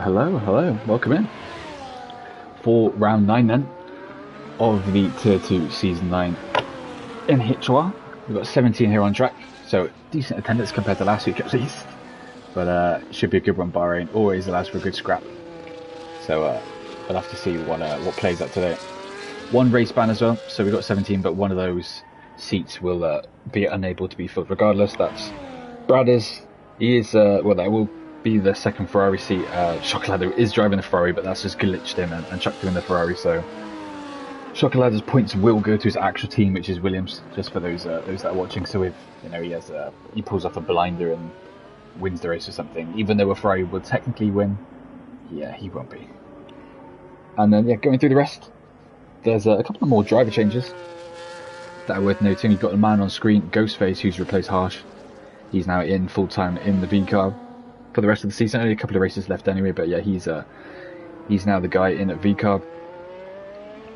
Hello, welcome in for round 9 then of the Tier 2 Season 9 in HOUSEOFRACING. We've got 17 here on track, so decent attendance compared to last week at least, but should be a good one. Bahrain always allows for a good scrap, so we'll have to see what plays out today. One race ban as well, so we've got 17, but one of those seats will be unable to be filled regardless. That's Brad's. He is, that will be the second Ferrari seat. Schokolade is driving the Ferrari, but that's just glitched him and chucked him in the Ferrari, so Schokolade's points will go to his actual team, which is Williams, just for those that are watching. So if he pulls off a blinder and wins the race or something, even though a Ferrari will technically win, yeah, he won't be. And then going through the rest, there's a couple of more driver changes that are worth noting. You've got a man on screen, Ghostface, who's replaced Harsh. He's now in full time in the V car for the rest of the season. Only a couple of races left anyway, but yeah, he's now the guy in at V car.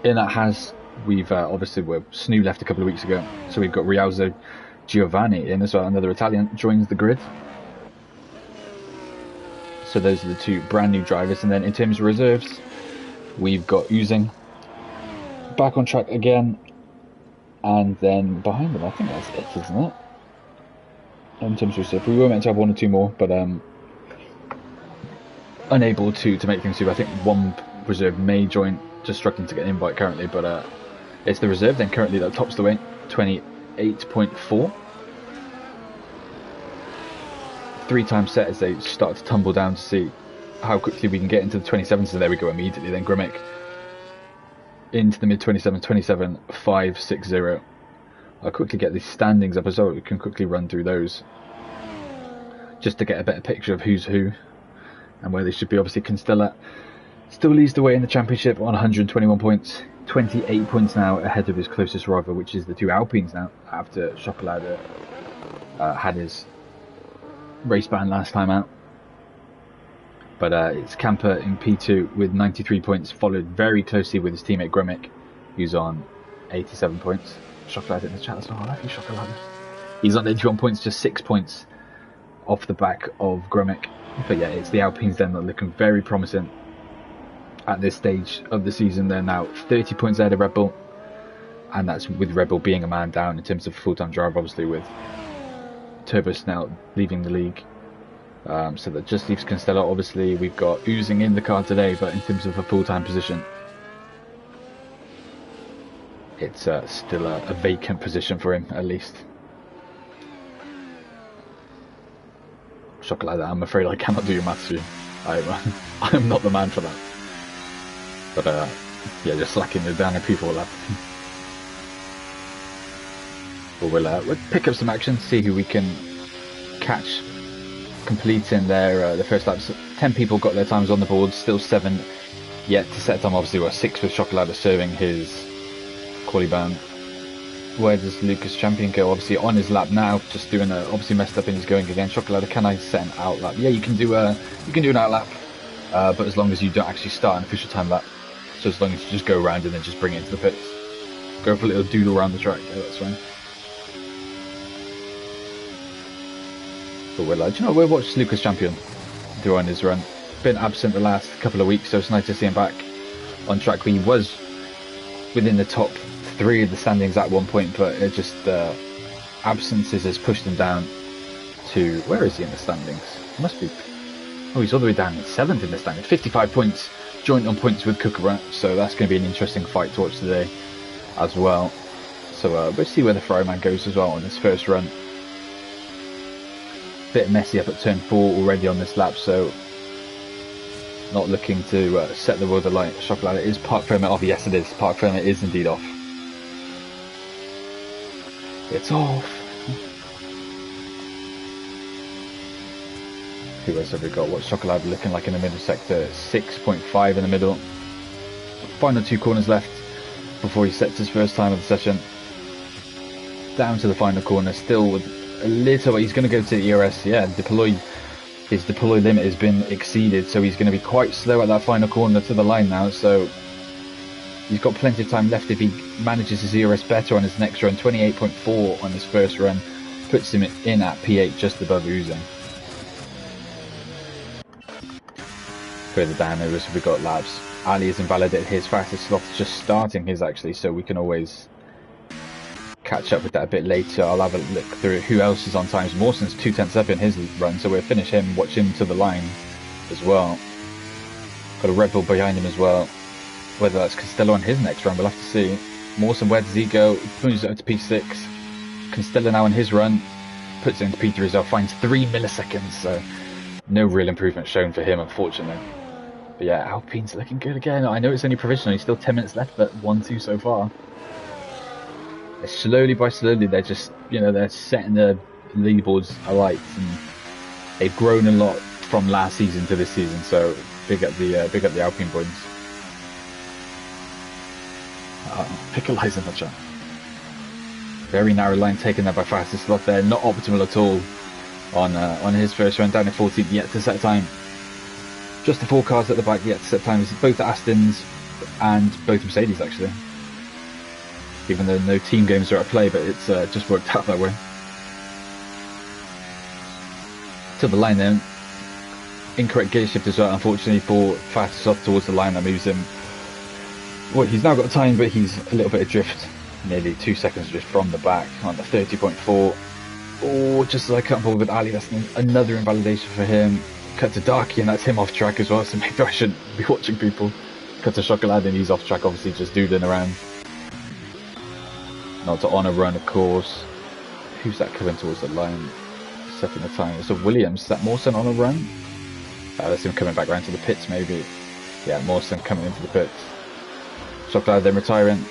In at Haas, we've obviously Snoo left a couple of weeks ago, so we've got Rialzo Giovanni in as well. Another Italian joins the grid. So those are the two brand new drivers. And then in terms of reserves, we've got Oozing back on track again, and then behind them, I think that's it, isn't it? In terms of reserve, we were meant to have one or two more, but unable to make things do. I think one reserve may join, just struggling to get an invite currently, but it's the reserve then currently that tops the weight, 28.4. 3 times set as they start to tumble down to see how quickly we can get into the 27. So there we go immediately. Then Grimmick into the mid 27, 27.560. I'll quickly get the standings up as well. We can quickly run through those just to get a better picture of who's who and where they should be. Obviously, Constella still leads the way in the championship on 121 points, 28 points now ahead of his closest rival, which is the two Alpines now, after Schokolade had his race ban last time out. But it's Camper in P2 with 93 points, followed very closely with his teammate Grimmick, who's on 87 points. Schokolade in the chat as well. I like you, Schokolade. He's on 81 points, just 6 points off the back of Grimmick. But yeah, it's the Alpines then that are looking very promising at this stage of the season. They're now 30 points ahead of Red Bull, and that's with Red Bull being a man down in terms of full-time driver, obviously, with Turbo Snell leaving the league. So that just leaves Constella. Obviously, we've got Oozing in the car today, but in terms of a full-time position, it's still a vacant position for him, at least. Schokolade, I'm afraid I cannot do your maths for you. I'm not the man for that. But yeah, just slacking it down and people will have. But we'll pick up some action, see who we can catch completing their first laps. 10 people got their times on the board, still 7 yet to set time. Obviously, we're 6 with Schokolade serving his quali ban. Where does Lucas Champion go? Obviously on his lap now, just doing obviously messed up and he's going again. Schokolade, can I set an out lap? Yeah, you can do an out lap, but as long as you don't actually start an official time lap. So as long as you just go around and then just bring it into the pits, go for a little doodle around the track. Yeah, that's fine. But we'll watch Lucas Champion do on his run. Been absent the last couple of weeks, so it's nice to see him back on track. He was within the top 3 of the standings at one point, but it just absences has pushed him down to, where is he in the standings? He must be, he's all the way down at 7th in the standings. 55 points, joint on points with Kukura, so that's going to be an interesting fight to watch today as well. So we'll see where the Ferrari man goes as well on his first run. Bit messy up at turn 4 already on this lap, so not looking to set the world alight. Schokolade, is park permit off? Yes, it is. Park permit is indeed off. It's off. Who else have we got? What's Schokolade looking like in the middle sector? 6.5 in the middle. Final 2 corners left before he sets his first time of the session. Down to the final corner, still with a little. He's going to go to the ERS. Yeah, his deploy limit has been exceeded, so he's going to be quite slow at that final corner to the line now. So he's got plenty of time left if he manages his ERS better on his next run. 28.4 on his first run puts him in at P8, just above Oozing. Further down, we've got laps. Ali has invalidated his fastest slot, just starting his actually, so we can always catch up with that a bit later. I'll have a look through who else is on times. Mawson's 2 tenths up in his run, so we'll finish him, watch him to the line as well. Got a Red Bull behind him as well. Whether that's Constella on his next run, we'll have to see. Mawson, where does he go? He moves it up to P6. Constella now on his run, puts it into P3 as well, finds 3 milliseconds, so no real improvement shown for him, unfortunately. But yeah, Alpine's looking good again. I know it's only provisional, still 10 minutes left, but 1-2 so far. Slowly by slowly, they're just, they're setting the leaderboards alight, and they've grown a lot from last season to this season. So big up the Alpine boys. Picklei's in the chat. Very narrow line taken there by fastest slot there. Not optimal at all on his first run, down to 14th, yet to set time. Just the 4 cars at the back yet to set times. Both the Astons and both Mercedes actually. Even though no team games are at play, but it's just worked out that way. To the line then. Incorrect gear shift as well, unfortunately, for fastest off towards the line. That moves him. Well, he's now got time, but he's a little bit adrift. Nearly 2 seconds adrift from the back on the 30.4. Oh, just as I cut forward with Ali, that's another invalidation for him. Cut to Darky, and that's him off track as well, so maybe I shouldn't be watching people. Cut to Schokolade, and he's off track, obviously just doodling around. Not to honour run, of course. Who's that coming towards the line? Setting the time. It's a Williams. Is that Mawson on a run? That's him coming back round to the pits, maybe. Yeah, Mawson coming into the pits. Schokolade then retiring.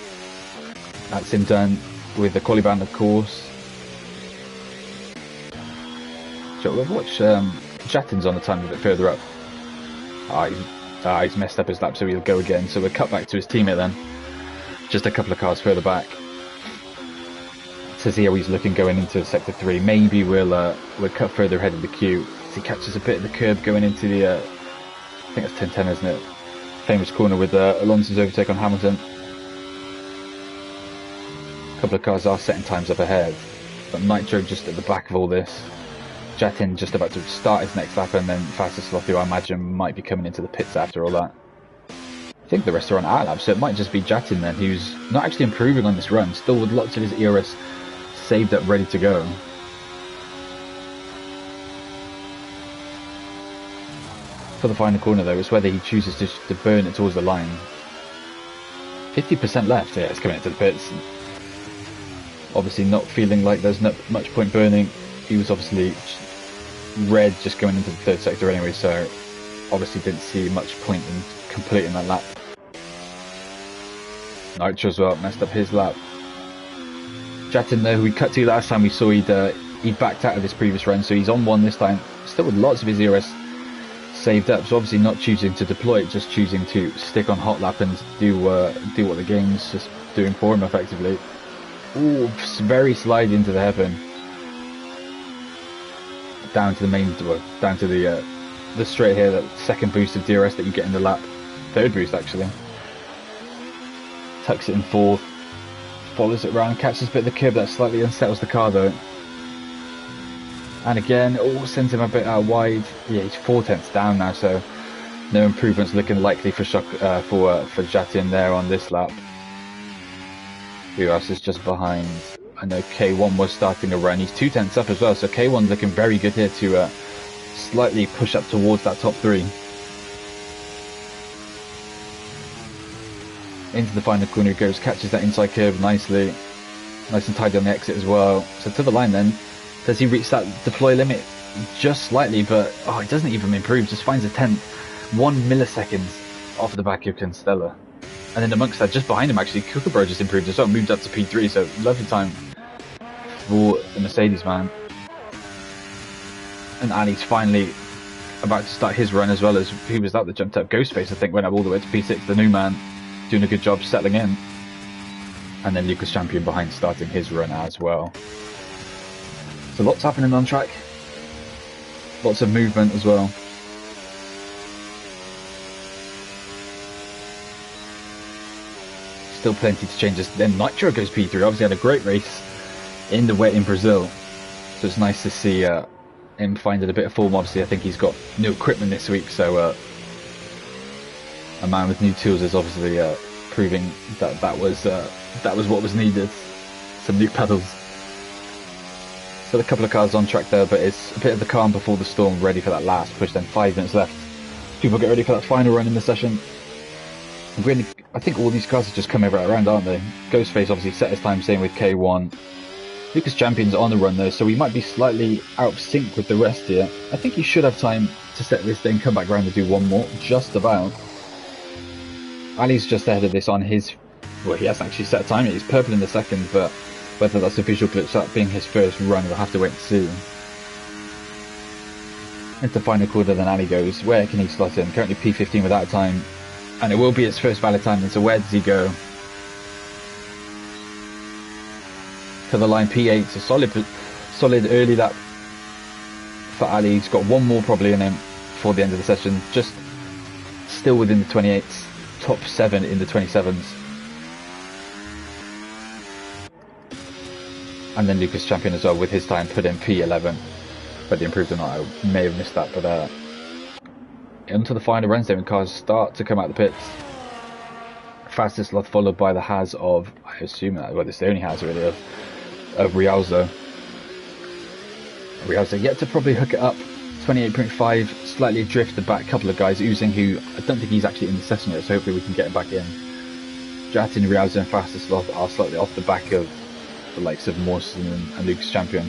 That's him done with the quali band, of course. So we'll watch Jatin's on the time a bit further up. He's messed up his lap, so he'll go again. So we'll cut back to his teammate then. Just a couple of cars further back. To see how he's looking going into sector 3. Maybe we'll cut further ahead of the queue. As he catches a bit of the curb going into the, I think it's 10-10, isn't it? Famous corner with Alonso's overtake on Hamilton. A couple of cars are setting times up ahead. But Nitro just at the back of all this. Jatin just about to start his next lap, and then fastest slot, who I imagine might be coming into the pits after all that. I think the rest are on our lap, so it might just be Jatin then, who's not actually improving on this run, still with lots of his ERS saved up, ready to go. For the final corner though, it's whether he chooses to burn it towards the line. 50% left, yeah, it's coming into the pits. Obviously not feeling like there's not much point burning. He was obviously red just going into the third sector anyway, so obviously didn't see much point in completing that lap. Nitro as well, messed up his lap. Jatin though, who we cut to last time, we saw he'd backed out of his previous run, so he's on one this time, still with lots of his ERS saved up, so obviously not choosing to deploy it, just choosing to stick on hot lap and do what the game's just doing for him effectively. Ooh, very slide into the hairpin. Down to the main, down to the straight here, that second boost of DRS that you get in the lap. Third boost actually. Tucks it in fourth, follows it around, catches a bit of the curb that slightly unsettles the car though. And again, sends him a bit out wide. Yeah, he's 4 tenths down now, so no improvements looking likely for Jatin there on this lap. Who else is just behind? I know K1 was starting a run. He's 2 tenths up as well, so K1's looking very good here to slightly push up towards that top 3. Into the final corner he goes, catches that inside curve nicely. Nice and tidy on the exit as well. So to the line then. Does he reach that deploy limit? Just slightly, but it doesn't even improve. Just finds a 10th. 1 milliseconds off the back of Constella. And then amongst that, just behind him actually, Kookaburra just improved as well, moved up to P3, so lovely time for the Mercedes man. And Ali's finally about to start his run as well, as who was that jumped up? Ghostface, I think, went up all the way to P6, the new man, doing a good job settling in. And then Lucas Champion behind, starting his run as well. So lots happening on track, lots of movement as well. Still plenty to change. Then Nitro goes P3. Obviously had a great race in the wet in Brazil, so it's nice to see him finding a bit of form. Obviously I think he's got new equipment this week, so a man with new tools is obviously proving that that was what was needed. Some new pedals. So a couple of cars on track there, but it's a bit of the calm before the storm, ready for that last push. Then 5 minutes left. People get ready for that final run in the session. Really, I think all these cars are just coming right around, aren't they? Ghostface obviously set his time, same with K1. Lucas Champion's on the run though, so he might be slightly out of sync with the rest here. I think he should have time to set this thing, come back around and do one more, just about. Ali's just ahead of this on his, well, he hasn't actually set a time yet. He's purple in the second, but whether that's a visual glitch, that being his first run, we'll have to wait and see. Into the final quarter, then Ali goes. Where can he slot in? Currently P15 without time, and it will be his first valid time. And so where does he go? To the line, P8. So solid early lap for Ali. He's got one more probably in him before the end of the session. Just still within the 28s, top 7 in the 27s. And then Lucas Champion as well with his time put in P11. But the improved or not, I may have missed that. But into the final runs there, when cars start to come out the pits. Fastest lot followed by the Has of, I assume that, well, it's the only Has really, of Rialzo. Rialzo yet to probably hook it up. 28.5, slightly drifted back. A couple of guys oozing, who I don't think he's actually in the session yet, so hopefully we can get him back in. Jatin, Rialzo and Fastest lot are slightly off the back of the likes of Morrison and Lucas Champion,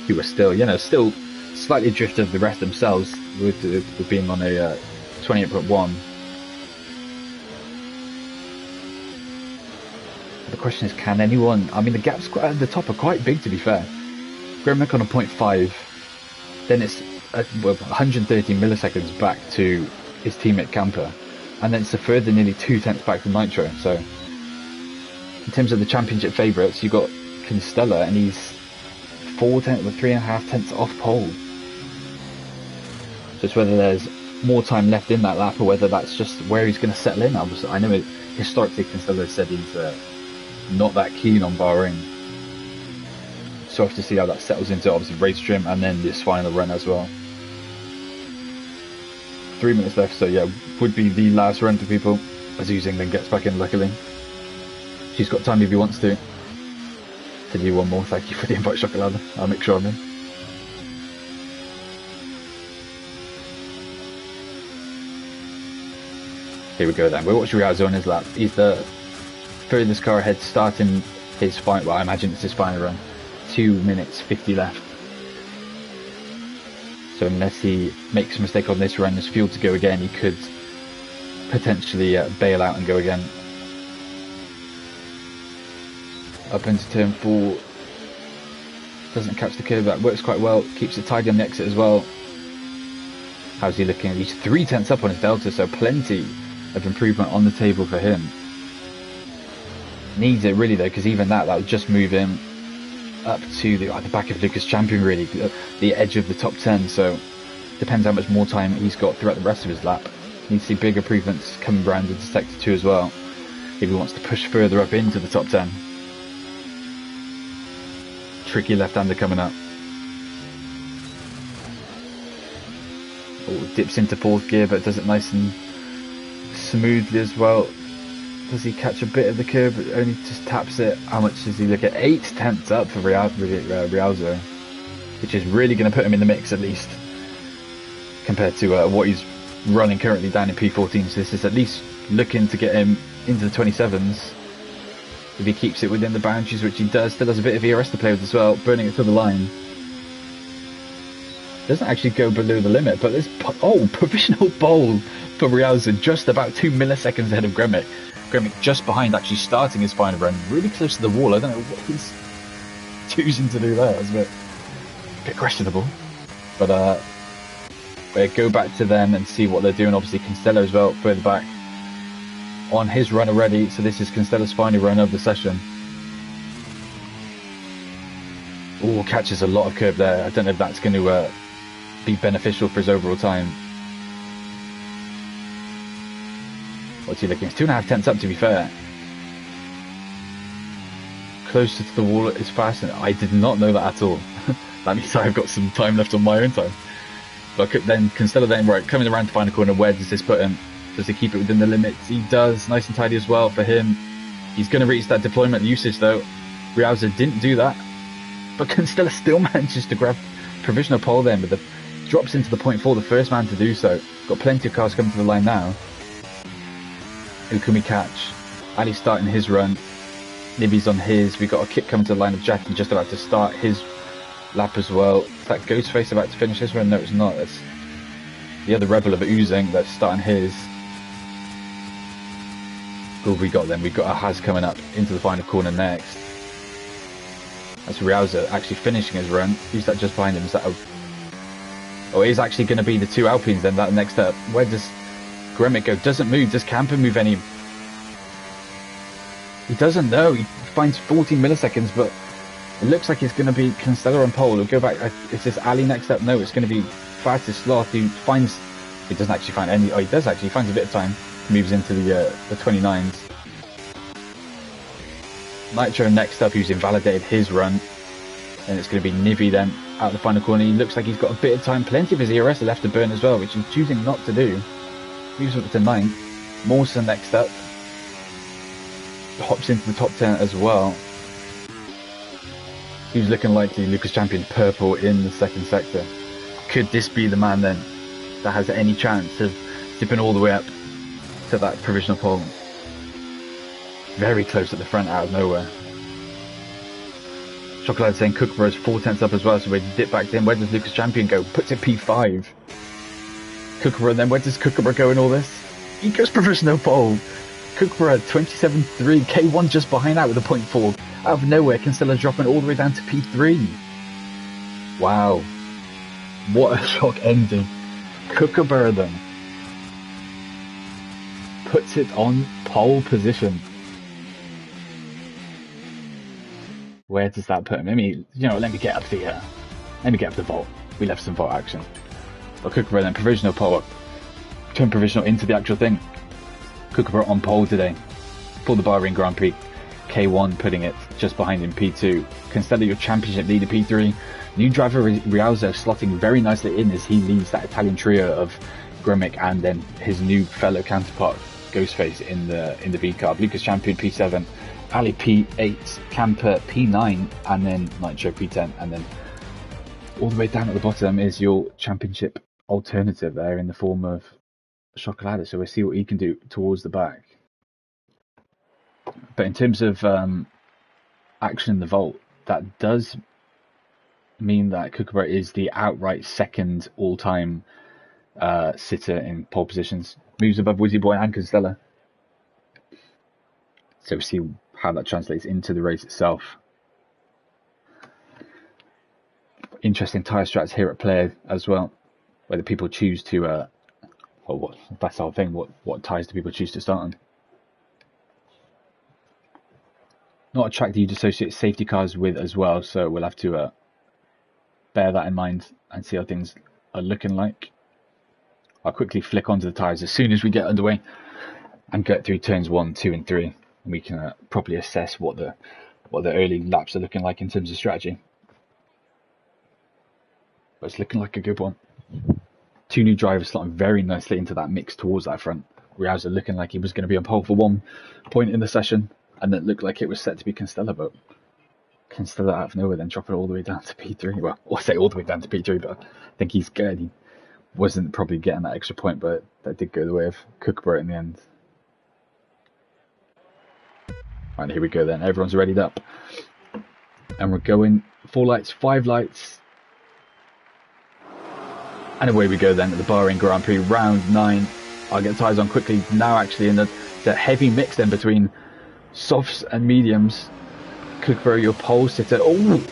who were still, still slightly drifted of the rest themselves with being on a 28.1. The question is, can anyone? I mean, the gaps at the top are quite big, to be fair. Gremic on a 0.5, then it's 130 milliseconds back to his teammate Camper, and then it's a further nearly 2 tenths back from Nitro. So, in terms of the championship favourites, you got Constella, and he's 3.5 tenths off pole. So it's whether there's more time left in that lap, or whether that's just where he's going to settle in. Obviously, I know historically Constella said he's not that keen on Bahrain, so I have to see how that settles into obviously race trim and then this final run as well. 3 minutes left, so yeah, would be the last run for people as Oozing then gets back in luckily. She's got time if he wants to do one more. Thank you for the invite, Schokolade. I'll make sure I'm in. Here we go then. We'll watch Rialzo on his lap. He's the furthest car ahead, starting his final, well, I imagine it's his final run. 2 minutes 50 left. So unless he makes a mistake on this run, there's fuel to go again, he could potentially bail out and go again. Up into turn 4, doesn't catch the curve, that works quite well, keeps it tidy on the exit as well. How's he looking? He's 3 tenths up on his delta, so plenty of improvement on the table for him. Needs it really though, because even that would just move him up to the back of Lucas Champion, really, the edge of the top 10, so depends how much more time he's got throughout the rest of his lap. Needs to see big improvements coming around into sector 2 as well, if he wants to push further up into the top 10. Tricky left-hander coming up. Oh, dips into 4th gear, but does it nice and smoothly as well. Does he catch a bit of the curve, but only just taps it? How much does he look at? 8 tenths up for Rialzo, which is really going to put him in the mix at least, compared to what he's running currently down in P14. So this is at least looking to get him into the 27s. If he keeps it within the boundaries, which he does, still has a bit of ERS to play with as well, burning it to the line. Doesn't actually go below the limit, but there's, provisional pole for Rialzo, just about 2 milliseconds ahead of Gremic. Gremic just behind, actually starting his final run, really close to the wall. I don't know what he's choosing to do there. It's a bit questionable. But we'll go back to them and see what they're doing. Obviously, Constella as well, further back on his run already. So this is Constella's final run of the session. Oh, catches a lot of curve there. I don't know if that's going to be beneficial for his overall time. What's he looking? It's 2.5 tenths up, to be fair. Closer to the wall is fast, and I did not know that at all. That means I've got some time left on my own time. But then Constella then, right, coming around to find a corner, where does this put him? Does he keep it within the limits? He does. Nice and tidy as well for him. He's going to reach that deployment usage though. Riauza didn't do that, but Constella still manages to grab provisional pole then, but drops into the point 4, the first man to do so. Got plenty of cars coming to the line now. Who can we catch? Ali's starting his run. Libby's on his. We got a kick coming to the line of Jackie just about to start his lap as well. Is that Ghostface about to finish his run? No, it's not. That's the other rebel of oozing that's starting his. Who have we got then? We've got a Has coming up into the final corner next. That's Riauza actually finishing his run. Who's that just behind him? Is that a... Oh, it is actually going to be the two Alpines then, that next up. Where does Gremic go? Doesn't move. Does Camper move any? He doesn't know. He finds 14 milliseconds, but it looks like it's going to be Constella on pole. We'll go back. Is this Ali next up? No, it's going to be fastest Sloth who finds... He doesn't actually find any... Oh, he does actually. He finds a bit of time. Moves into the 29s. Nitro next up, who's invalidated his run. And it's going to be Nivi then out the final corner. He looks like he's got a bit of time. Plenty of his ERS left to burn as well, which he's choosing not to do. Moves up to 9th. Mawson next up. Hops into the top 10 as well. Who's looking likely? Lucas Champion purple in the second sector. Could this be the man then that has any chance of dipping all the way up to that provisional pole? Very close at the front out of nowhere. Schokolade saying Kookaburra's 4 tenths up as well, so we dip back in. Where does Lucas Champion go? Puts it P5. Kookaburra then, where does Kookaburra go in all this? He goes provisional pole. Kookaburra 27.3, K1 just behind out with a 0.4. Out of nowhere, Constella dropping all the way down to P3. Wow. What a shock ending. Kookaburra then puts it on pole position. Where does that put him? Let me get up the vault. We left some vault action. But Kookaburra then provisional pole up. Turn provisional into the actual thing. Kookaburra on pole today for the Bahrain Grand Prix. K1 putting it just behind him, P2. Constella, your championship leader, P3. New driver Riauza slotting very nicely in as he leads that Italian trio of Gremic and then his new fellow counterpart Ghostface in the V car. Lucas Champion P7, Ali P8, Camper P9, and then Nitro P10, and then all the way down at the bottom is your championship alternative there in the form of Schokolade. So we'll see what he can do towards the back. But in terms of action in the vault, that does mean that Kookaburra is the outright second all-time sitter in pole positions. Moves above Wizzy Boy and Constella. So we'll see how that translates into the race itself. Interesting tyre strats here at play as well. Whether people choose to, that's our thing. What tyres do people choose to start on? Not a track that you'd associate safety cars with as well, so we'll have to bear that in mind and see how things are looking like. I'll quickly flick onto the tyres as soon as we get underway and get through turns 1, 2 and 3, and we can properly assess what the early laps are looking like in terms of strategy. But it's looking like a good one. Two new drivers slotting very nicely into that mix towards that front. Riauza looking like he was going to be on pole for one point in the session, and it looked like it was set to be Constella, but Constella out of nowhere then dropping it all the way down to P3. Well, I'll say all the way down to P3, but I think he's scared. He wasn't probably getting that extra point, but that did go the way of Kookaburra in the end. Right, here we go then. Everyone's readied up. And we're going 4 lights, 5 lights. And away we go then at the Bahrain Grand Prix, round 9. I'll get tyres on quickly now, actually, in the heavy mix then between softs and mediums. Kookaburra, your pole sitter. Oh!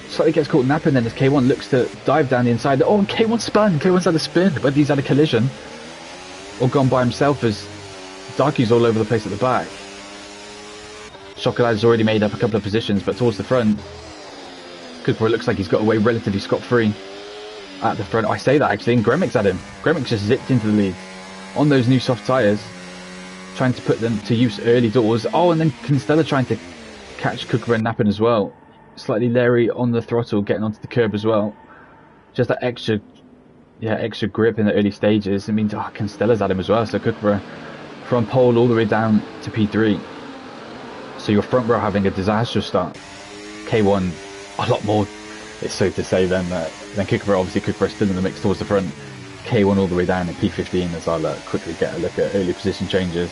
Slightly gets caught napping then as K1 looks to dive down the inside. Oh, and K1 spun. K1's had a spin, but he's had a collision. Or gone by himself as Darky's all over the place at the back. Schokolade's already made up a couple of positions, but towards the front, Kookaburra looks like he's got away relatively scot-free at the front. I say that actually, and Gremic's at him. Gremic just zipped into the lead on those new soft tyres, trying to put them to use early doors. Oh, and then Constella trying to catch Kookaburra napping as well. Slightly leery on the throttle, getting onto the curb as well. Just that extra yeah, extra grip in the early stages. It means Constella's at him as well, so Kookaburra from pole all the way down to P3. So your front row having a disastrous start. K1 a lot more, it's so to say, than Kookaburra. Obviously Kookaburra still in the mix towards the front. K1 all the way down in P15 as I'll quickly get a look at early position changes.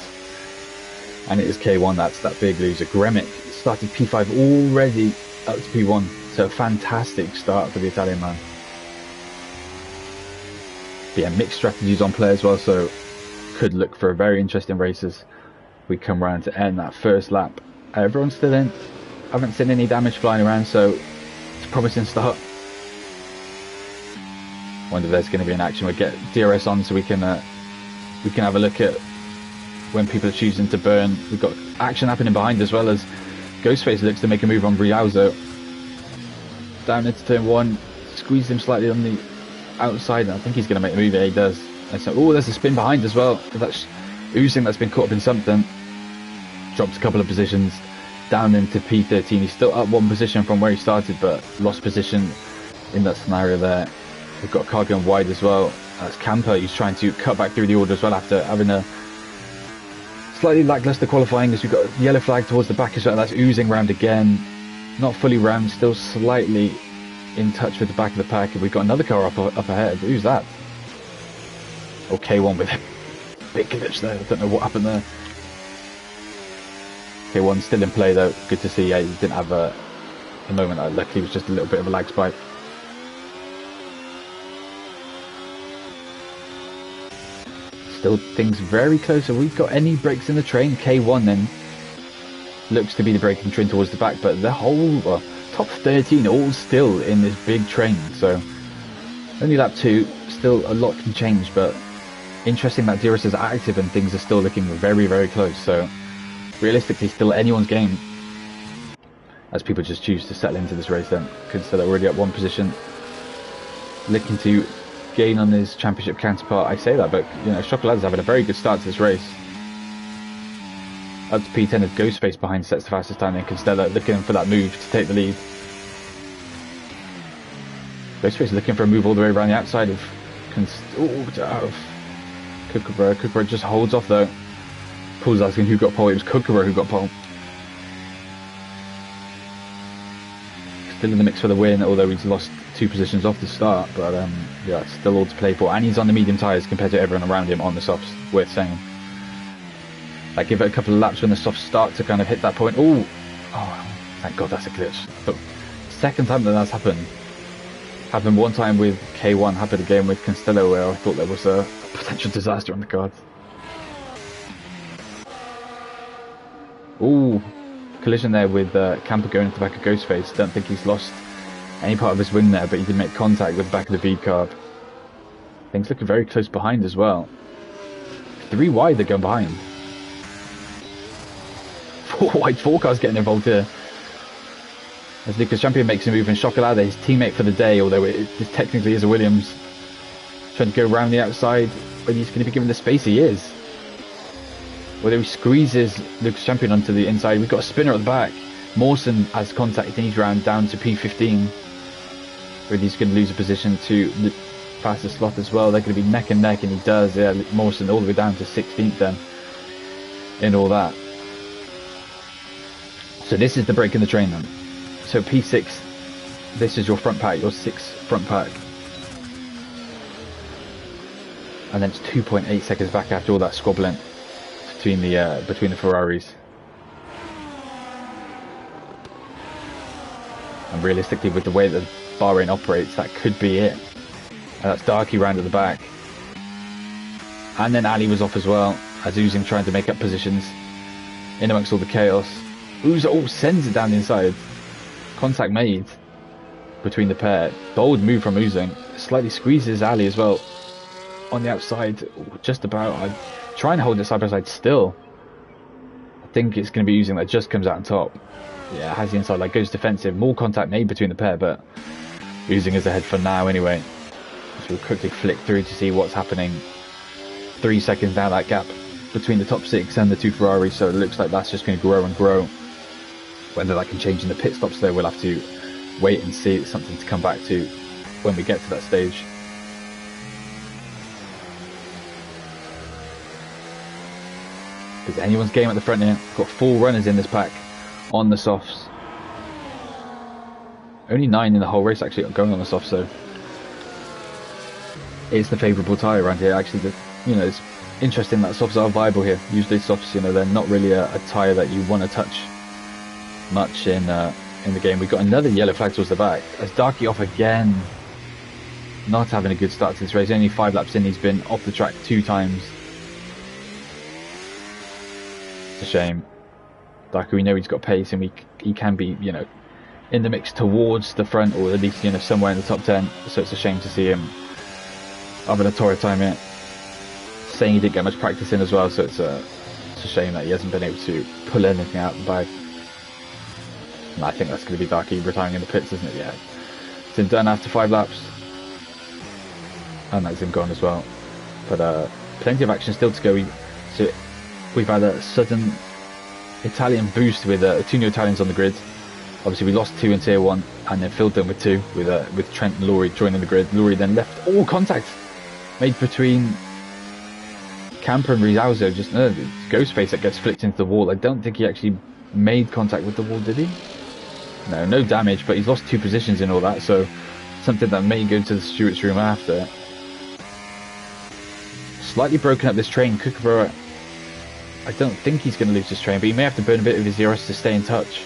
And it is K1 that's that big loser. Gremic started P5 already up to P1. So a fantastic start for the Italian man. But yeah, mixed strategies on play as well, so could look for a very interesting race as we come round to end that first lap. Everyone's still in. Haven't seen any damage flying around, so it's a promising start. Wonder if there's going to be an action. We'll get DRS on so we can have a look at when people are choosing to burn. We've got action happening behind as well as Ghostface looks to make a move on Rialzo. Down into turn 1, squeeze him slightly on the outside, and I think he's going to make the move. Yeah, he does. And so, oh, there's a spin behind as well. That's Oozing that's been caught up in something. Drops a couple of positions down into P13. He's still up one position from where he started, but lost position in that scenario there. We've got Cargo wide as well. That's Camper. He's trying to cut back through the order as well after having a slightly lackluster qualifying, as we've got yellow flag towards the back as well. That's Oozing round again. Not fully round, still slightly in touch with the back of the pack. And we've got another car up ahead. Who's that? Oh, K1 with a big glitch there. I don't know what happened there. K1 still in play though. Good to see. Yeah, he didn't have a moment. Luckily, it was just a little bit of a lag spike. Still things very close. Have we got any breaks in the train? K1 then looks to be the breaking train towards the back, but the whole top 13 all still in this big train. So only lap 2. Still a lot can change, but interesting that DRS is active and things are still looking very, very close. So realistically, still anyone's game as people just choose to settle into this race. Then Constella already up one position, looking to gain on his championship counterpart. I say that, but you know, Schokolade's having a very good start to this race. Up to P10 as Ghostface behind sets the fastest time, and Constella looking for that move to take the lead. Ghostface looking for a move all the way around the outside of Kookaburra. Kookaburra just holds off though. Paul's asking who got pole. It was Kookaburra who got pole. Still in the mix for the win, although he's lost 2 positions off the start. But yeah, it's still all to play for. And he's on the medium tyres compared to everyone around him on the softs, worth saying. Like, give it a couple of laps when the softs start to kind of hit that point. Oh, thank God that's a glitch. But second time that that's happened. Happened one time with K1, happened again with Constella, where I thought there was a potential disaster on the cards. Ooh, collision there with Camper going into the back of Ghostface. Don't think he's lost any part of his wing there, but he did make contact with the back of the V card. Things looking very close behind as well. 3 wide, they're going behind. 4 wide, 4 cars getting involved here. As Lucas Champion makes a move, and Schokolade, his teammate for the day, although it technically is a Williams, trying to go around the outside, but he's going to be given the space he is. Although he squeezes Lucas Champion onto the inside, we've got a spinner at the back. Mawson has contact in each round down to P15, where he's going to lose a position to the fastest slot as well. They're going to be neck and neck, and he does. Yeah, Mawson all the way down to 16th then in all that. So this is the break in the train then. So P6, this is your front pack, your 6th front pack. And then it's 2.8 seconds back after all that squabbling between the Ferraris. And realistically, with the way that Bahrain operates, that could be it. And that's Darky round at the back. And then Ali was off as well, as Oozing trying to make up positions in amongst all the chaos. Oozing sends it down the inside. Contact made between the pair. Bold move from Oozing. Slightly squeezes Ali as well on the outside. Just about. I try and hold it side by side still. I think it's going to be Oozing that just comes out on top. Yeah, has the inside leg, goes defensive. More contact made between the pair, but Oozing is ahead for now anyway. So we'll quickly flick through to see what's happening. 3 seconds now, that gap between the top 6 and the 2 Ferraris, so it looks like that's just going to grow and grow. Whether that can change in the pit stops though, we'll have to wait and see. It's something to come back to when we get to that stage. because anyone's game at the front here. Got 4 runners in this pack on the softs. Only 9 in the whole race actually going on the softs, so it's the favourable tyre around here. Actually, it's interesting that softs are viable here. Usually softs, they're not really a tyre that you want to touch much in the game. We've got another yellow flag towards the back. As Darky off again. Not having a good start to this race. Only 5 laps in, he's been off the track 2 times. It's a shame. Darky, we know he's got pace and he can be, in the mix towards the front, or at least, somewhere in the top 10. So it's a shame to see him having a torrid time here. Saying he didn't get much practice in as well, so it's a shame that he hasn't been able to pull anything out of the bag. And I think that's going to be Darky retiring in the pits, isn't it? Yeah. It's him done after 5 laps. And that's him gone as well. But plenty of action still to go. We've had a sudden Italian boost with 2 new Italians on the grid. Obviously we lost 2 in tier 1 and then filled them with 2 with Trent and Laurie joining the grid. Laurie then left all contact made between Camper and Rizalzo. Just Ghostface that gets flicked into the wall. I don't think he actually made contact with the wall, did he? No damage, but he's lost 2 positions in all that, so something that may go to the stewards room after. Slightly broken up this train. Kookaburra, I don't think he's going to lose this train, but he may have to burn a bit of his ERS to stay in touch.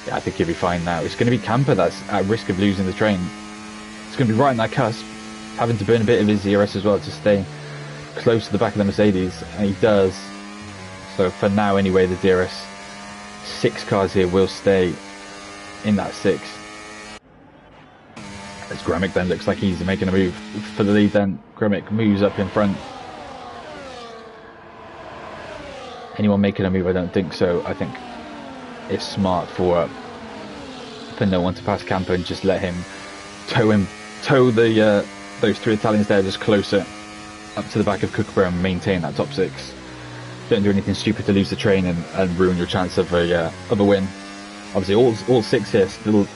Yeah, I think he'll be fine now. It's going to be Camper that's at risk of losing the train. It's going to be right on that cusp, having to burn a bit of his ERS as well to stay close to the back of the Mercedes, and he does. So for now anyway, the DRS 6 cars here will stay in that 6. As Gremick then looks like he's making a move for the lead then. Gremick moves up in front. Anyone making a move? I don't think so. I think it's smart for no one to pass Campo and just let him tow those 3 Italians there just closer up to the back of Kookaburra and maintain that top 6. Don't do anything stupid to lose the train and ruin your chance of a win. Obviously all 6 here still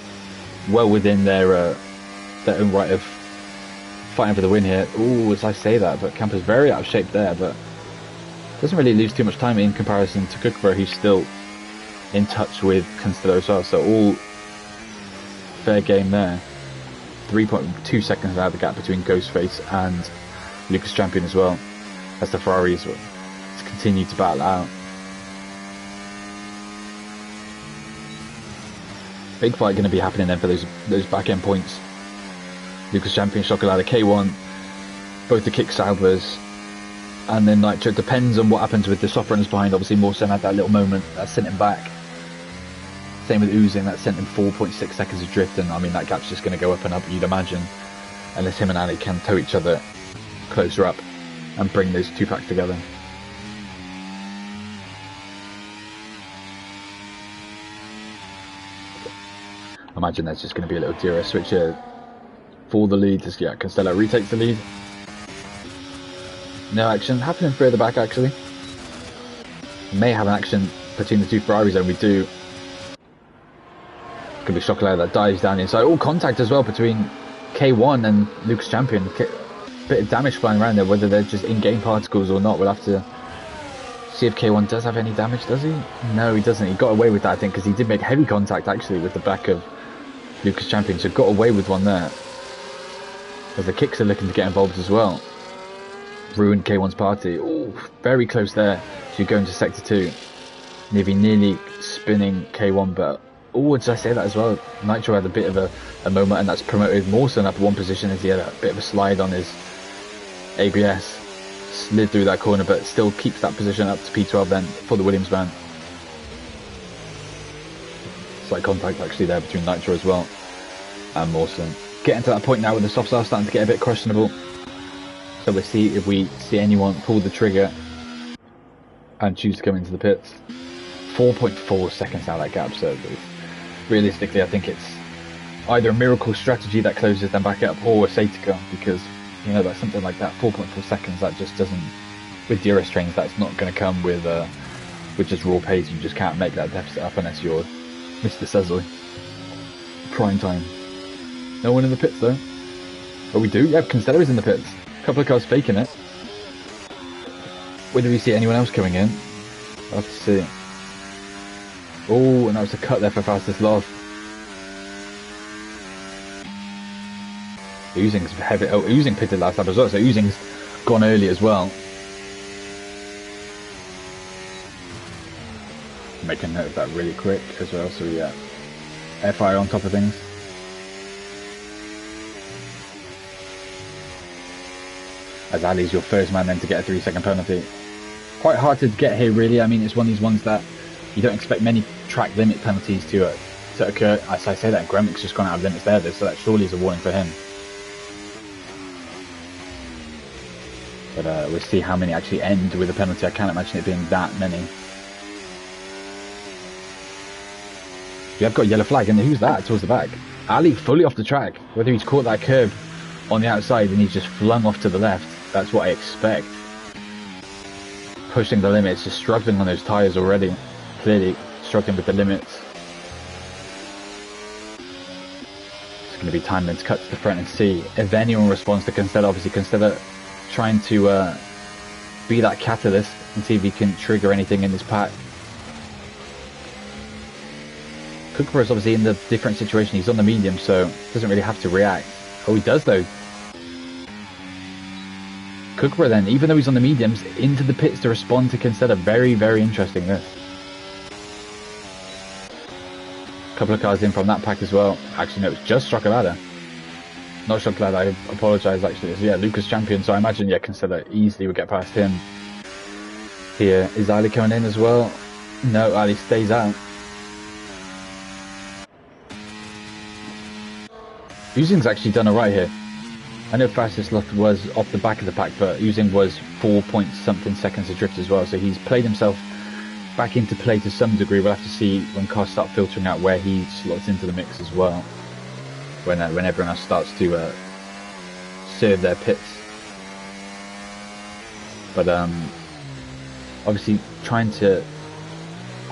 well within their own right of fighting for the win here. Ooh, as I say that, but Camper's very out of shape there, but doesn't really lose too much time in comparison to Kookaburra, who's still in touch with Constella as well, so all fair game there. 3.2 seconds out of the gap between Ghostface and Lucas Champion as well, as the Ferraris continue to battle out. Big fight going to be happening then for those back end points. Lucas Champion, Schokolade, K1, both the kick salvers, and then Nitro. Depends on what happens with the soft runners behind. Obviously Mawson had that little moment that sent him back. Same with Oozing, that sent him 4.6 seconds of drift, and I mean that gap's just going to go up and up, you'd imagine, unless him and Ali can tow each other closer up and bring those 2 packs together. I imagine there's just going to be a little DRS switch here for the lead. Just, yeah, Constella retakes the lead. No action happening further back actually. May have an action between the 2 Ferraris, and we do. It's going to be Chocolate that dives down inside. All contact as well between K1 and Lucas Champion. Bit of damage flying around there, whether they're just in-game particles or not. We'll have to see if K1 does have any damage, does he? No, he doesn't. He got away with that, I think, because he did make heavy contact actually with the back of Lucas Champion, so got away with one there. As the kicks are looking to get involved as well. Ruined K1's party. Oh, very close there to go into sector 2. Nearly spinning K1, but oh, did I say that as well? Nitro had a bit of a moment, and that's promoted Mawson up 1 position as he had a bit of a slide on his ABS. Slid through that corner, but still keeps that position up to P12 then for the Williams van. Slight contact actually there between Nitro as well and Mawson. Getting to that point now where the softs are starting to get a bit questionable. So we'll see if we see anyone pull the trigger and choose to come into the pits. 4.4 seconds out of that gap, so realistically I think it's either a miracle strategy that closes them back up or a safety car, because that's something like that, 4.4 seconds, that just doesn't, with DRS trains, that's not going to come with just raw pace. You just can't make that deficit up unless you're Mr. Suzzley. Prime time. No one in the pits though. Oh, we do? Yeah, Constella is in the pits. A couple of cars faking it. Whether we see anyone else coming in, I'll have to see. Oh, and that was a cut there for fastest lap. Oozing's heavy. Oh, Oozing pitted last lap as well, so Oozing's gone early as well. Make a note of that really quick as well, so yeah, FI on top of things. As Ali's your first man then to get a 3-second penalty. Quite hard to get here really. I mean, it's one of these ones that you don't expect many track limit penalties to occur. As I say that, Gremik's just gone out of limits there though, so that surely is a warning for him. But we'll see how many actually end with a penalty. I can't imagine it being that many. We have got a yellow flag, and who's that towards the back? Ali fully off the track. Whether he's caught that curve on the outside and he's just flung off to the left, that's what I expect. Pushing the limits, just struggling on those tyres already. Clearly struggling with the limits. It's going to be time then to cut to the front and see if anyone responds to Constella. Obviously Constella trying to be that catalyst and see if he can trigger anything in this pack. Kookaburra is obviously in the different situation. He's on the medium, so doesn't really have to react. Oh, he does though. Kookaburra then, even though he's on the mediums, into the pits to respond to Constella. Very, very interesting this. Couple of cars in from that pack as well. Actually, no, it's just Schokolade. Not Schokolade, I apologise actually. So yeah, Lucas champion, so I imagine, yeah, Constella easily would get past him. Here, is Ali coming in as well? No, Ali stays out. Oozing's actually done alright here. I know fastest lap was off the back of the pack, but Oozing was 4 point something seconds adrift as well, so he's played himself back into play to some degree. We'll have to see when cars start filtering out where he slots into the mix as well, when everyone else starts to serve their pits. But obviously trying to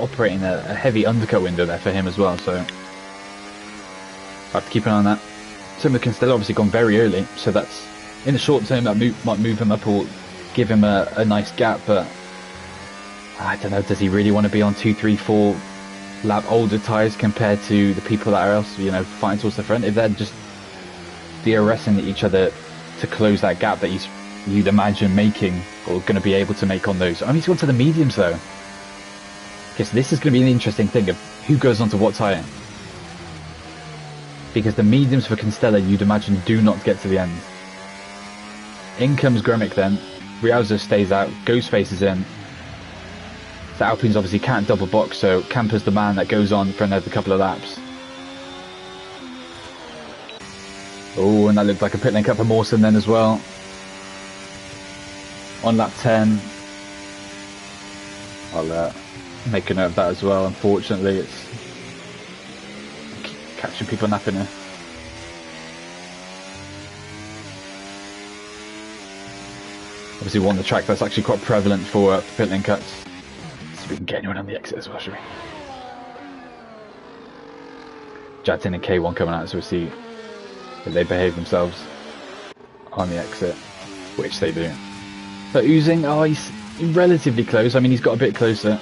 operate in a heavy undercut window there for him as well, so I have to keep an eye on that. Same with Constella, obviously gone very early, so that's in the short term that might move him up or give him a nice gap, but I don't know, does he really want to be on 2, 3, 4 lap older tyres compared to the people that are else, you know, fighting towards the front? If they're just DRSing at each other to close that gap that you'd imagine making or going to be able to make on those. I mean, he's gone to the mediums though. Okay, so this is going to be an interesting thing of who goes onto what tyre. Because the mediums for Constella, you'd imagine, do not get to the end. In comes Gremik then. Riauza stays out. Ghostface is in. So Alpine's obviously can't double box, so Camper's the man that goes on for another couple of laps. Oh, and that looked like a pit lane cut for Mawson then as well. On lap 10. I'll make a note of that as well. Unfortunately, it's catching people napping here. Obviously one of the track that's actually quite prevalent for pit lane cuts. So we can get anyone on the exit as well, shall we? Jatin and K1 coming out, so we'll see if they behave themselves on the exit, which they do. But Oozing, oh, he's relatively close. I mean, he's got a bit closer.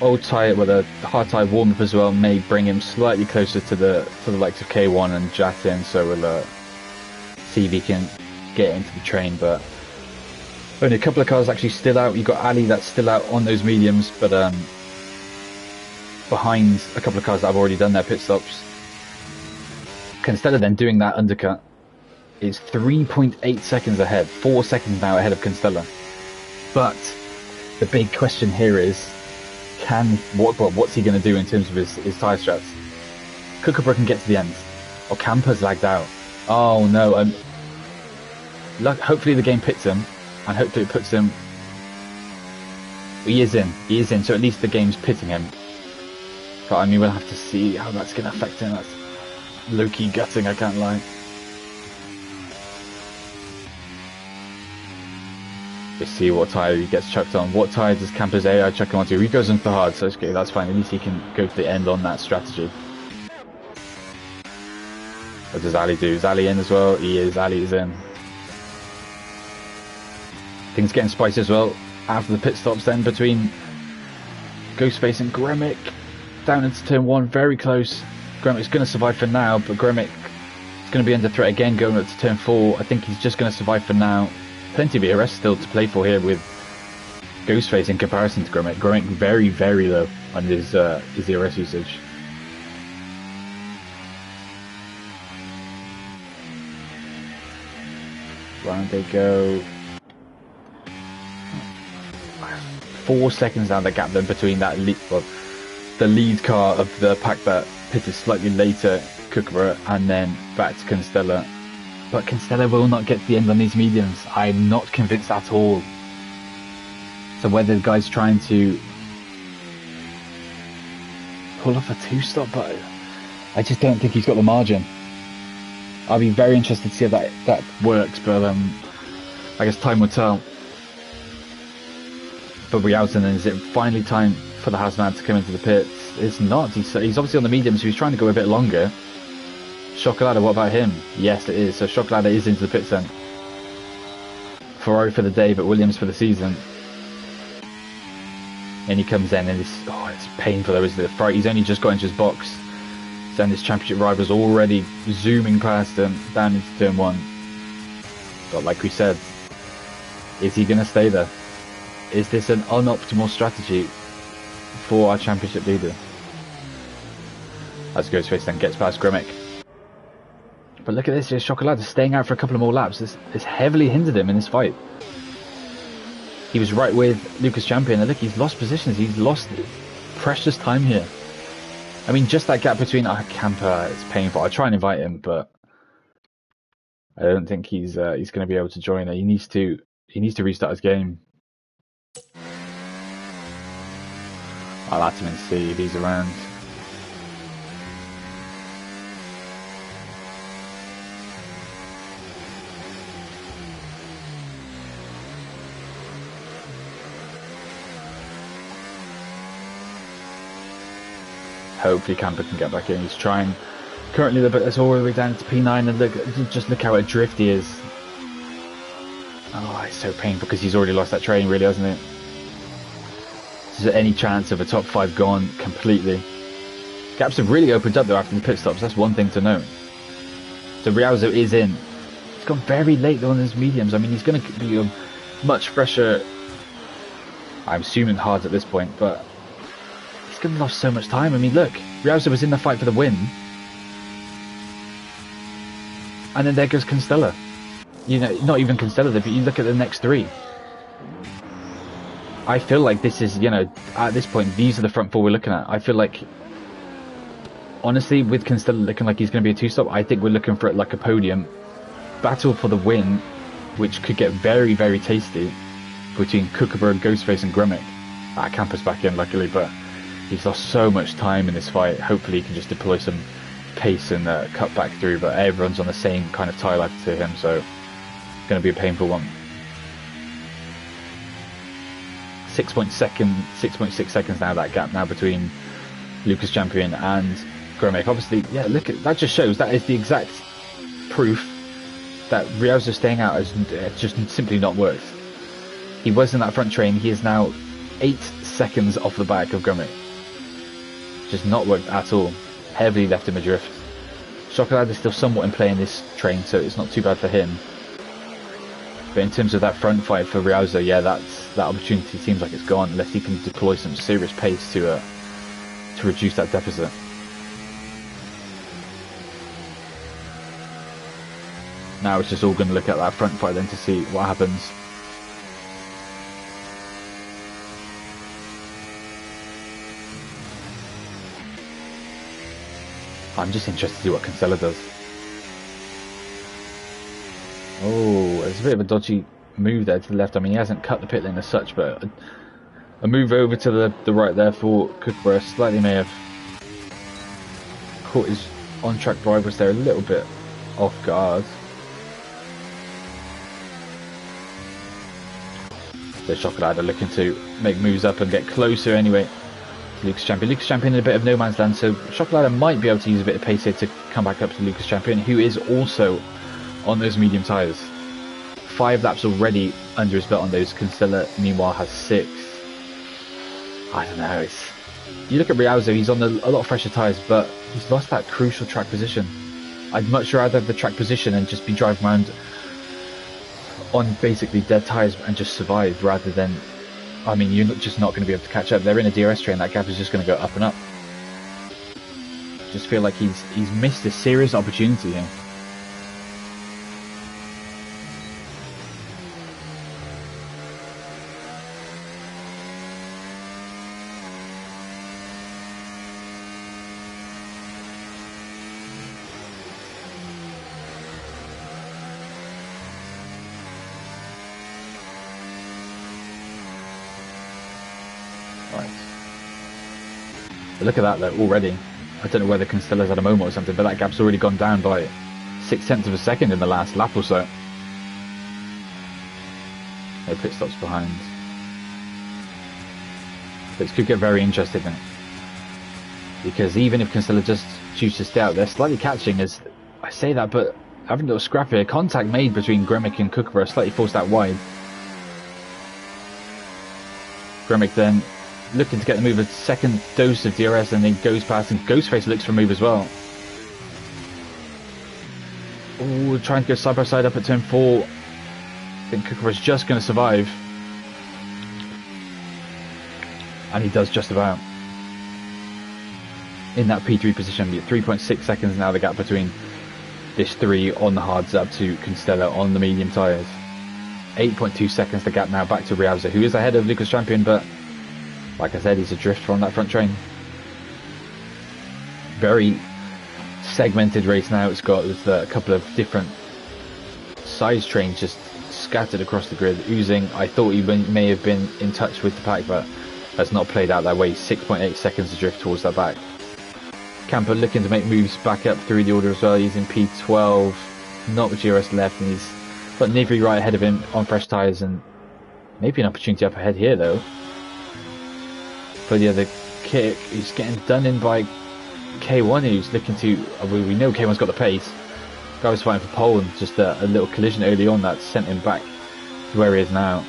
Old tyre with a hard tyre warm up as well may bring him slightly closer to the likes of K1 and Jatin, so we'll see if he can get into the train. But only a couple of cars actually still out. You've got Ali that's still out on those mediums, but behind a couple of cars that have already done their pit stops. Constella then doing that undercut is 3.8 seconds ahead, 4 seconds now ahead of Constella. But the big question here is, what's he going to do in terms of his tyre straps? Kookaburra can get to the end, or Camper's lagged out. Oh no! Hopefully the game pits him, and hopefully it puts him. He is in. So at least the game's pitting him. But I mean, we'll have to see how that's going to affect him. That's low-key gutting, I can't lie. Let's see what tyre he gets chucked on. What tyre does Camper's AI chuck him onto? He goes into the hard, so okay, that's fine. At least he can go to the end on that strategy. What does Ali do? Is Ali in as well? He is. Ali is in. Things getting spicy as well after the pit stops then between Ghostface and Gremic. Down into turn 1, very close. Gremic's going to survive for now, but Gremic is going to be under threat again going up to turn 4. I think he's just going to survive for now. Plenty of ERS still to play for here with Ghostface in comparison to Gremic. Gremic very, very low on his ERS usage. Round they go. 4 seconds down the gap then between that the lead car of the pack that pitted slightly later, Kookaburra, and then back to Constella. But Constella will not get to the end on these mediums. I'm not convinced at all. So whether the guy's trying to pull off a 2-stop, but I just don't think he's got the margin. I'll be very interested to see if that works, but I guess time will tell. But Rialton, is it finally time for the Houseman to come into the pits? It's not. He's obviously on the medium, so he's trying to go a bit longer. Schokolade, what about him? Yes, it is. So Schokolade is into the pits then. Ferrari for the day, but Williams for the season. And he comes in, and it's painful though, isn't it? He's only just got into his box. Then his championship rival's already zooming past him down into turn 1. But like we said, is he going to stay there? Is this an unoptimal strategy for our championship leader? As Ghostface then gets past Gremic. But look at this, Schokolade is staying out for a couple of more laps. This heavily hindered him in this fight. He was right with Lucas Champion, and look, he's lost positions. He's lost precious time here. I mean, just that gap between Camper, it's painful. I try and invite him, but I don't think he's going to be able to join it. He needs to restart his game. I'll add him and see if he's around. Hopefully Camper can get back in. He's trying. Currently it's all the way down to P9, and just look how adrift he is. Oh, it's so painful because he's already lost that train, really, hasn't it? Is there any chance of a top 5 gone completely? Gaps have really opened up though after the pit stops. That's one thing to note. So Rialzo is in. He's gone very late though on his mediums. I mean, he's going to be much fresher. I'm assuming hard at this point, but he's going to lost so much time. I mean, look, Rialzo was in the fight for the win, and then there goes Constella. You know, not even Constella, but you look at the next 3. I feel like this is, you know, at this point, these are the front 4 we're looking at. I feel like, honestly, with Constella looking like he's going to be a 2-stop, I think we're looking for like a podium battle for the win, which could get very, very tasty between Kookaburra, Ghostface and Gremic. Camper's back in, luckily, but he's lost so much time in this fight. Hopefully he can just deploy some pace and cut back through, but everyone's on the same kind of tie life to him, so it's going to be a painful one. 6.6 seconds now, that gap now between Lucas Champion and Gremic. Obviously, yeah, look at that, just shows that is the exact proof that Rialzo staying out has just simply not worked. He was in that front train, he is now 8 seconds off the back of Gremic. Just not worked at all. Heavily left him adrift. Schokolade is still somewhat in play in this train, so it's not too bad for him. But in terms of that front fight for Rialzo, yeah, that opportunity seems like it's gone unless he can deploy some serious pace to reduce that deficit. Now it's just all going to look at that front fight then to see what happens. I'm just interested to see what Constella does. Oh, there's a bit of a dodgy move there to the left. I mean, he hasn't cut the pit lane as such, but a move over to the right there for Kookaburra slightly may have caught his on-track rivals there a little bit off guard. So Schokolade looking to make moves up and get closer anyway to Lucas Champion. Lucas Champion in a bit of no man's land, so Schokolade might be able to use a bit of pace here to come back up to Lucas Champion, who is also on those medium tyres. 5 laps already under his belt on those. Constella, meanwhile, has 6. I don't know. You look at Rialzo, he's on a lot of fresher tyres, but he's lost that crucial track position. I'd much rather have the track position and just be driving around on basically dead tyres and just survive, rather than, I mean, you're just not going to be able to catch up. They're in a DRS train, that gap is just going to go up and up. Just feel like he's missed a serious opportunity here. Look at that though, already. I don't know whether Constella's had a moment or something, but that gap's already gone down by 0.6 of a second in the last lap or so. No pit stops behind. This could get very interesting then. Because even if Constella just chooses to stay out, they're slightly catching, as I say that, but having a little scrap here. Contact made between Gremic and Kukova, slightly forced out wide. Gremic then looking to get the move, a second dose of DRS, and then goes past, and Ghostface looks for a move as well. Oh, trying to go side by side up at turn 4. I think Kukova's just going to survive. And he does just about. In that P3 position, 3.6 seconds now the gap between this 3 on the hards up to Constella on the medium tyres. 8.2 seconds the gap now back to Rialzo, who is ahead of Lucas Champion, but like I said, he's adrift from that front train. Very segmented race now. It's got a couple of different size trains just scattered across the grid. Oozing, I thought he may have been in touch with the pack, but that's not played out that way. 6.8 seconds adrift towards that back. Camper looking to make moves back up through the order as well. He's in P12, not much DRS left, and he's got Nivri right ahead of him on fresh tyres, and maybe an opportunity up ahead here though. For the other kick, he's getting done in by K1, who's looking to, we know K1's got the pace. Guy was fighting for pole, and just a little collision early on that sent him back to where he is now.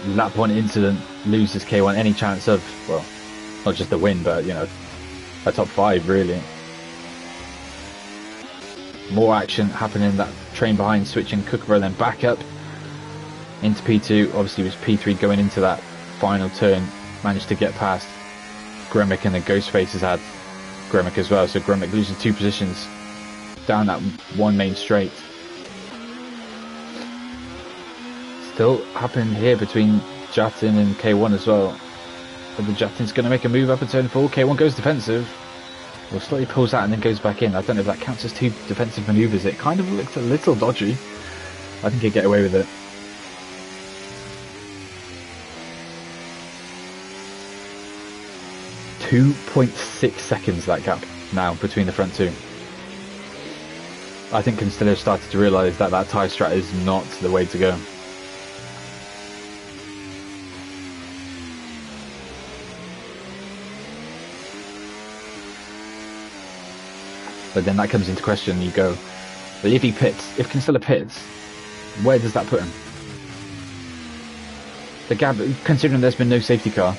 Lap 1 incident loses K1 any chance of, well, not just the win, but, you know, a top 5 really. More action happening, that train behind switching Kukova then back up into P2. Obviously it was P3 going into that final turn. Managed to get past Gremic, and then Ghostface has had Gremic as well, so Gremic losing 2 positions down that one main straight. Still happening here between Jatin and K1 as well. But the Jatin's going to make a move up at turn 4. K1 goes defensive. Well, slightly pulls out and then goes back in. I don't know if that counts as 2 defensive manoeuvres. It kind of looks a little dodgy. I think he'd get away with it. 2.6 seconds that gap now between the front 2. I think Constella started to realise that that tyre strat is not the way to go. But then that comes into question. You go, but if he pits, if Constella pits, where does that put him? The gap, considering there's been no safety car,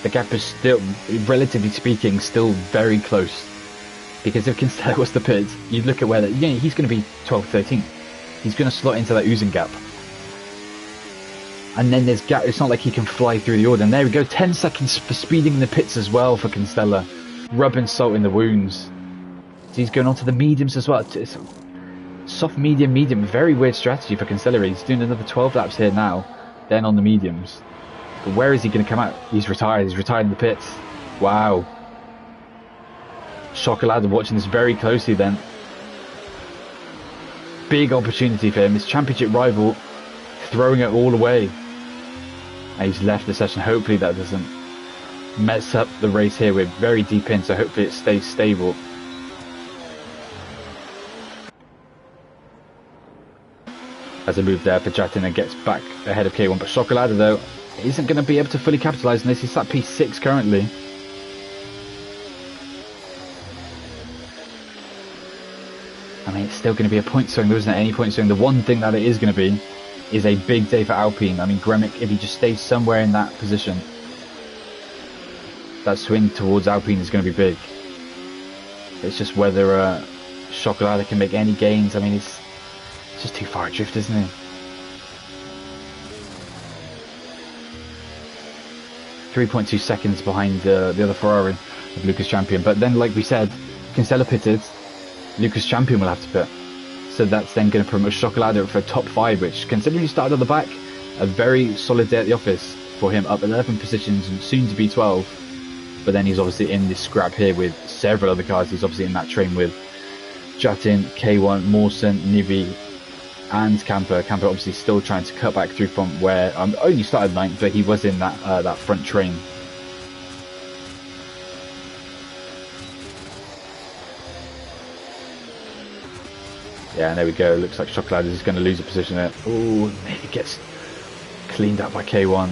the gap is still, relatively speaking, still very close. Because if Constella was to pit, you'd look at where that, yeah, he's going to be 12th, 13th. He's going to slot into that oozing gap. And then there's gap. It's not like he can fly through the order. And there we go, 10 seconds for speeding in the pits as well for Constella. Rubbing salt in the wounds. So he's going on to the mediums as well. It's soft, medium, medium. Very weird strategy for Constella. He's doing another 12 laps here now, then on the mediums. But where is he going to come out? He's retired. He's retired in the pits. Wow. Schokolade watching this very closely then. Big opportunity for him. His championship rival throwing it all away. And he's left the session. Hopefully that doesn't mess up the race here. We're very deep in, so hopefully it stays stable. As a move there for Jatin and gets back ahead of K1. But Schokolade though isn't going to be able to fully capitalise on this. He's at P6 currently. I mean, it's still going to be a point swing. There isn't any point swing. The one thing that it is going to be is a big day for Alpine. I mean, Gremic, if he just stays somewhere in that position, that swing towards Alpine is going to be big. It's just whether Schokolade can make any gains. I mean, it's just too far adrift, isn't it? 3.2 seconds behind the other Ferrari of Lucas Champion. But then, like we said, Constella pitted, Lucas Champion will have to pit. So that's then going to promote Schokolade for top 5, which, considering he started at the back, a very solid day at the office for him, up 11 positions and soon to be 12. But then he's obviously in this scrap here with several other cars. He's obviously in that train with Jatin, K1, Mawson, Nivi and Camper. Camper obviously still trying to cut back through from where only started 9th, but he was in that front train. Yeah, and there we go. Looks like Schokolade is going to lose a position there. Oh, maybe gets cleaned up by K1.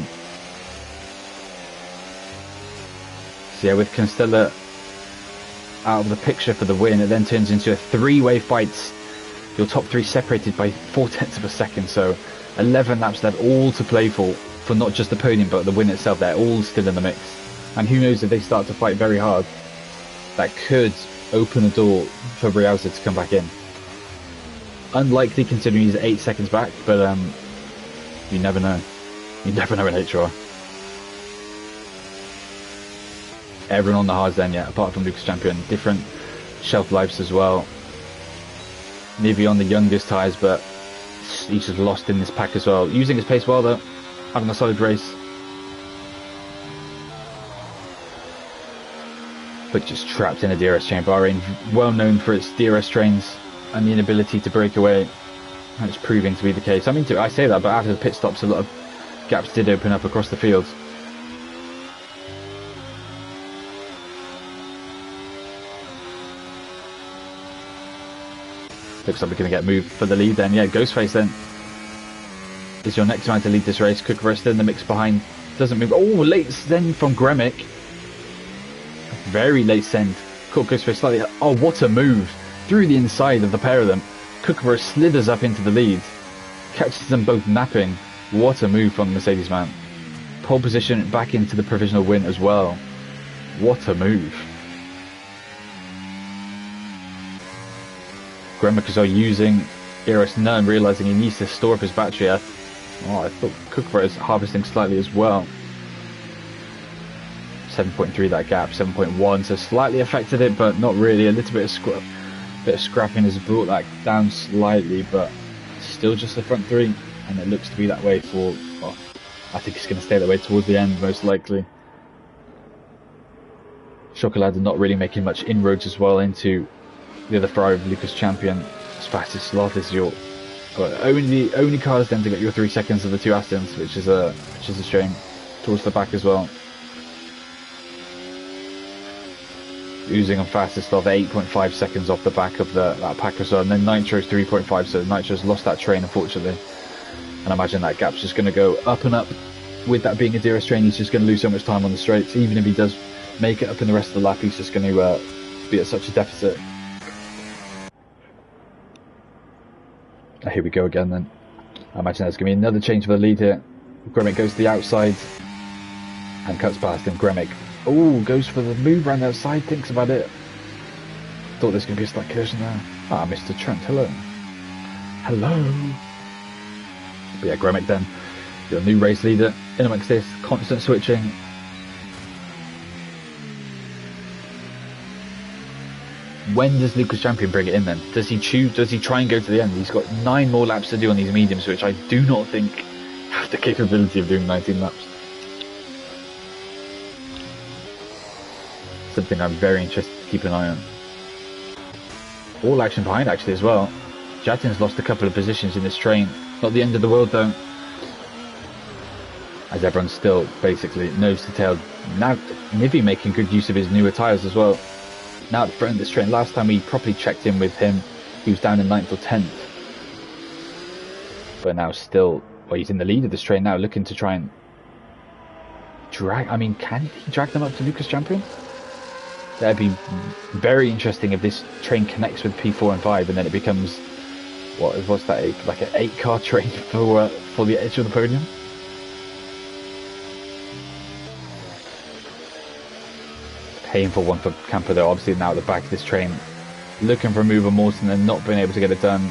So yeah, with Constella out of the picture for the win, it then turns into a 3-way fight. Your top 3 separated by 0.4 of a second, so 11 laps left, all to play for not just the podium but the win itself. They're all still in the mix, and who knows, if they start to fight very hard, that could open the door for Briauza to come back in. Unlikely considering he's 8 seconds back, but you never know. You never know in HR. Everyone on the hards then, yeah, apart from Lucas Champion. Different shelf lives as well. Nivi on the youngest tyres, but he's just lost in this pack as well. Using his pace well though, having a solid race. But just trapped in a DRS chain. Bahrain, well known for its DRS trains and the inability to break away. And it's proving to be the case. I mean, I say that, but after the pit stops, a lot of gaps did open up across the field. Looks like we're going to get moved for the lead then. Yeah, Ghostface then is your next man to lead this race. Kukra still in the mix behind. Doesn't move. Oh, late send from Gremic. Very late send. Caught Ghostface slightly. Oh, what a move. Through the inside of the pair of them. Kukra slithers up into the lead. Catches them both napping. What a move from the Mercedes man. Pole position back into the provisional win as well. What a move. Gremic is using ERS none, realising he needs to store up his battery. Oh, I thought Kukra is harvesting slightly as well. 7.3 that gap, 7.1, so slightly affected it, but not really. A little bit of scrapping has brought that down slightly, but still just the front 3, and it looks to be that way for, well, I think it's going to stay that way towards the end, most likely. Schokolade not really making much inroads as well into the other Ferrari of Lucas Champion. As fast as Sloth is your only cars then to get your 3 seconds of the 2 Astons, which is a shame. Towards the back as well. Using on fastest Sloth 8.5 seconds off the back of that pack as well, and then Nitro's 3.5, so Nitro's lost that train unfortunately. And I imagine that gap's just going to go up and up. With that being a DRS train, he's just going to lose so much time on the straights. Even if he does make it up in the rest of the lap, he's just going to be at such a deficit. Here we go again then. I imagine there's going to be another change for the lead here. Gremic goes to the outside and cuts past him. Gremic, oh, goes for the move around the outside, thinks about it. Thought there's going to be a slight collision there. Ah, Mr. Trent, hello. Hello. But yeah, Gremic then, your new race leader in amongst this, constant switching. When does Lucas Champion bring it in then? Does he try and go to the end? He's got 9 more laps to do on these mediums, which I do not think have the capability of doing 19 laps. Something I'm very interested to keep an eye on. All action behind actually as well. Jatin's lost a couple of positions in this train. Not the end of the world though, as everyone's still basically nose to tail. Now Nivi making good use of his newer tyres as well. Now at the front of this train, last time we properly checked in with him, he was down in 9th or 10th. But now still, well, he's in the lead of this train now, looking to try and drag, I mean, can he drag them up to Lucas Champion? That'd be very interesting if this train connects with P4 and 5 and then it becomes, what's that, like an 8-car train for the edge of the podium? Painful one for Camper though, obviously now at the back of this train, looking for a move on Mawson and not being able to get it done.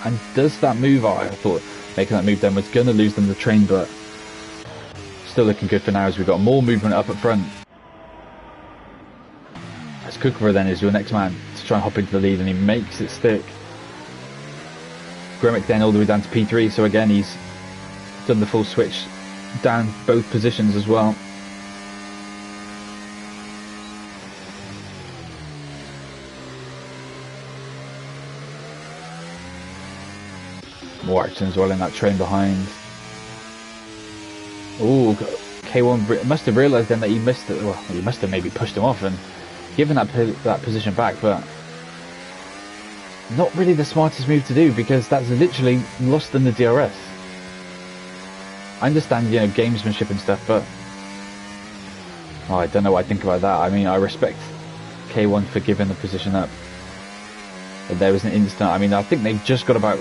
And does that move, I thought making that move then was going to lose them the train, but still looking good for now as we've got more movement up at front. As Kukova then is your next man to try and hop into the lead, and he makes it stick. Gremick then all the way down to P3, so again he's done the full switch down both positions as well. More action as well in that train behind. Ooh, K1 must have realised then that he missed it. Well, he must have maybe pushed him off and given that position back, but not really the smartest move to do, because that's literally lost them the DRS. I understand, you know, gamesmanship and stuff, but I don't know what I think about that. I mean, I respect K1 for giving the position up, but there was an instant. I mean, I think they've just got about.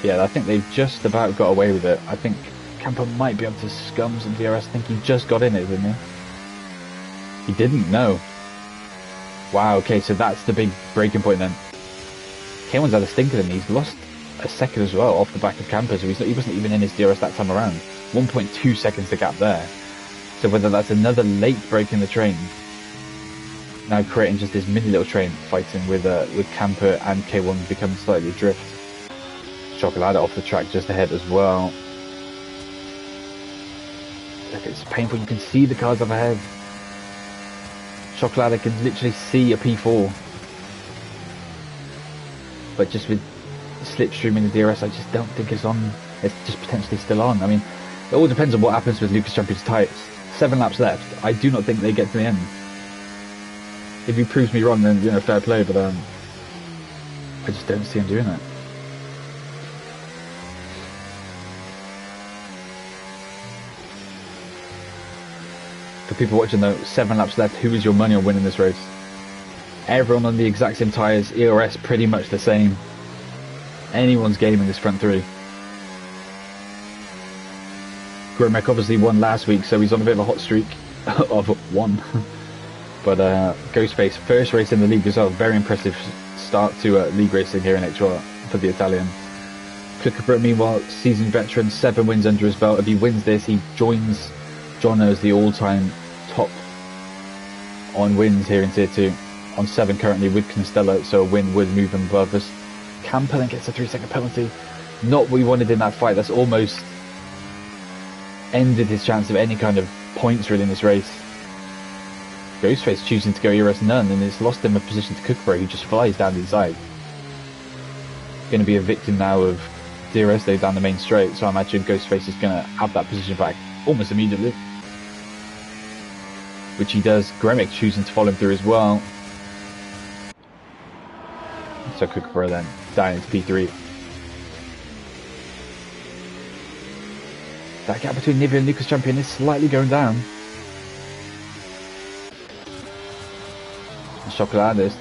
Yeah, I think they've just about got away with it. I think Camper might be able to scum some DRS. I think he just got in it, didn't he? He didn't, no. Wow, okay, so that's the big breaking point then. K1's had a stinker and he's lost a second as well off the back of Camper, so he wasn't even in his DRS that time around. 1.2 seconds the gap there. So whether that's another late break in the train, now creating just this mini little train fighting with Camper and K1 becomes slightly adrift. Schokolade off the track just ahead as well. Look, it's painful. You can see the cars up ahead. Schokolade can literally see a P4. But just with slipstream in the DRS, I just don't think it's on. It's just potentially still on. I mean, it all depends on what happens with Lucas Champion's tyres. 7 laps left. I do not think they get to the end. If he proves me wrong, then, you know, fair play, but I just don't see him doing it. For people watching though, 7 laps left, who is your money on winning this race? Everyone on the exact same tyres, ERS pretty much the same. Anyone's game in this front three. Gremick obviously won last week, so he's on a bit of a hot streak of 1. But Ghostface, first race in the league as well, very impressive start to league racing here in HOUSEOFRACING for the Italian. Kukova, meanwhile, seasoned veteran, 7 wins under his belt. If he wins this, he joins Jono as the all-time top on wins here in Tier 2, on 7 currently with Constella, so a win would move him above us. Camper then gets a 3-second penalty. Not what we wanted in that fight. That's almost ended his chance of any kind of points really in this race. Ghostface choosing to go ERS none, and it's lost him a position to Kukova, who just flies down the inside. Going to be a victim now of DRS though down the main straight, so I imagine Ghostface is going to have that position back almost immediately. Which he does. Gremick choosing to follow him through as well. So Kukova then down into P3. That gap between Nivea and Lucas Champion is slightly going down. And Schokolade is,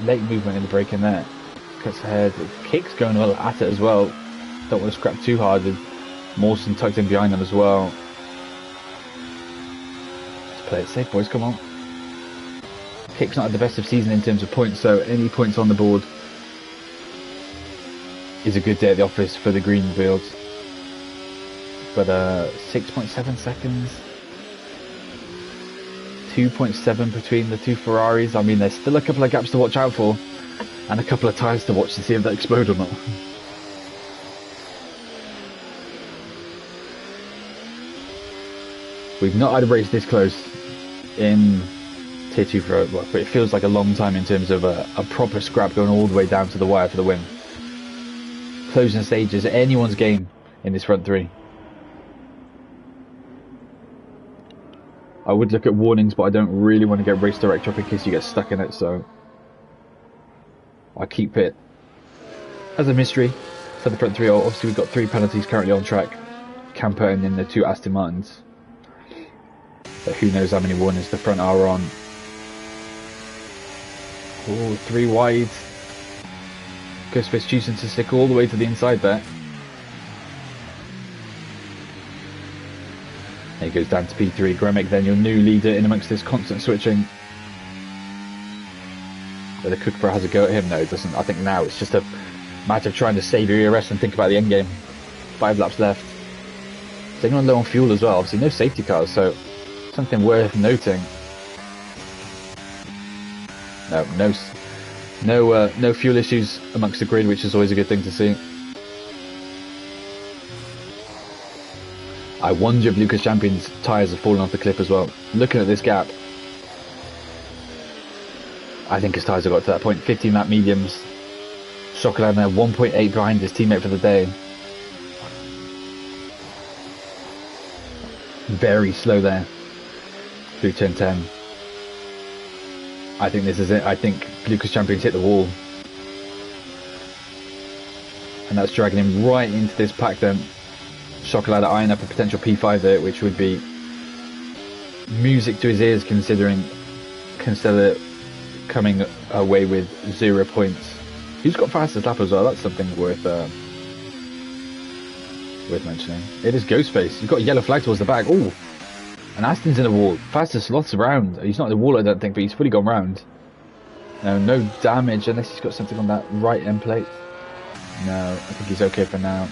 late movement in the break in there. Cuts ahead. Kicks going well at it as well. Don't want to scrap too hard. With Mawson tucked in behind them as well. Let's play it safe, boys, come on. Kick's not at the best of season in terms of points, so any points on the board is a good day at the office for the Greenfields. But 6.7 seconds, 2.7 between the two Ferraris. I mean, there's still a couple of gaps to watch out for, and a couple of tyres to watch to see if they explode or not. We've not had a race this close in Tier 2 for, well, but it feels like a long time in terms of a proper scrap going all the way down to the wire for the win. Closing stages, anyone's game in this front three. I would look at warnings, but I don't really want to get race director up in case you get stuck in it, so I keep it as a mystery for the front three. Obviously we've got 3 penalties currently on track, Camper and then the 2 Aston Martins. But who knows how many warnings the front are on. Oh, 3 wide. Ghostface choosing to stick all the way to the inside there. He goes down to P3. Gremic then your new leader in amongst this constant switching. Whether Kookaburra has a go at him? No, it doesn't. I think now it's just a matter of trying to save your ERS and think about the end game. 5 laps left. Is anyone low on fuel as well? Obviously no safety cars, so something worth noting. No fuel issues amongst the grid, which is always a good thing to see. I wonder if Lucas Champion's tyres have fallen off the cliff as well. Looking at this gap, I think his tyres have got to that point. 15 lap mediums. Schokolade now 1.8 behind his teammate for the day. Very slow there through turn 10. I think this is it. I think Lucas Champion's hit the wall. And that's dragging him right into this pack then. Schokolade eyeing up a potential P5 there, which would be music to his ears considering Constella coming away with 0 points. Who's got fastest lap as well? That's something worth mentioning. It is Ghostface. He's got a yellow flag towards the back. Oh, and Aston's in the wall. Fastest slots around. He's not in the wall, I don't think, but he's fully gone round. No damage unless he's got something on that right end plate. No, I think he's okay for now.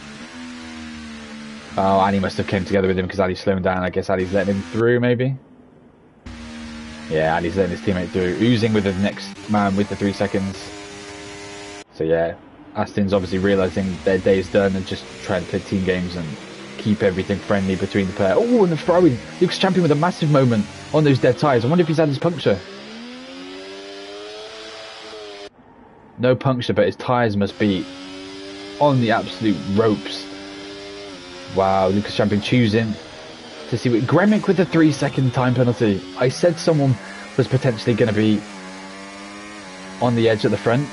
Oh, Annie must have came together with him because Ali's slowing down. I guess Ali's letting him through, maybe? Yeah, Ali's letting his teammate through. Oozing with the next man with the 3 seconds. So yeah, Aston's obviously realising their day is done and just trying to play team games and keep everything friendly between the pair. Oh, and the throwing. Lucas Champion with a massive moment on those dead tyres. I wonder if he's had his puncture. No puncture, but his tyres must be on the absolute ropes. Wow, Lucas Champion choosing to see what Gremic with the 3 second time penalty. I said someone was potentially going to be on the edge at the front,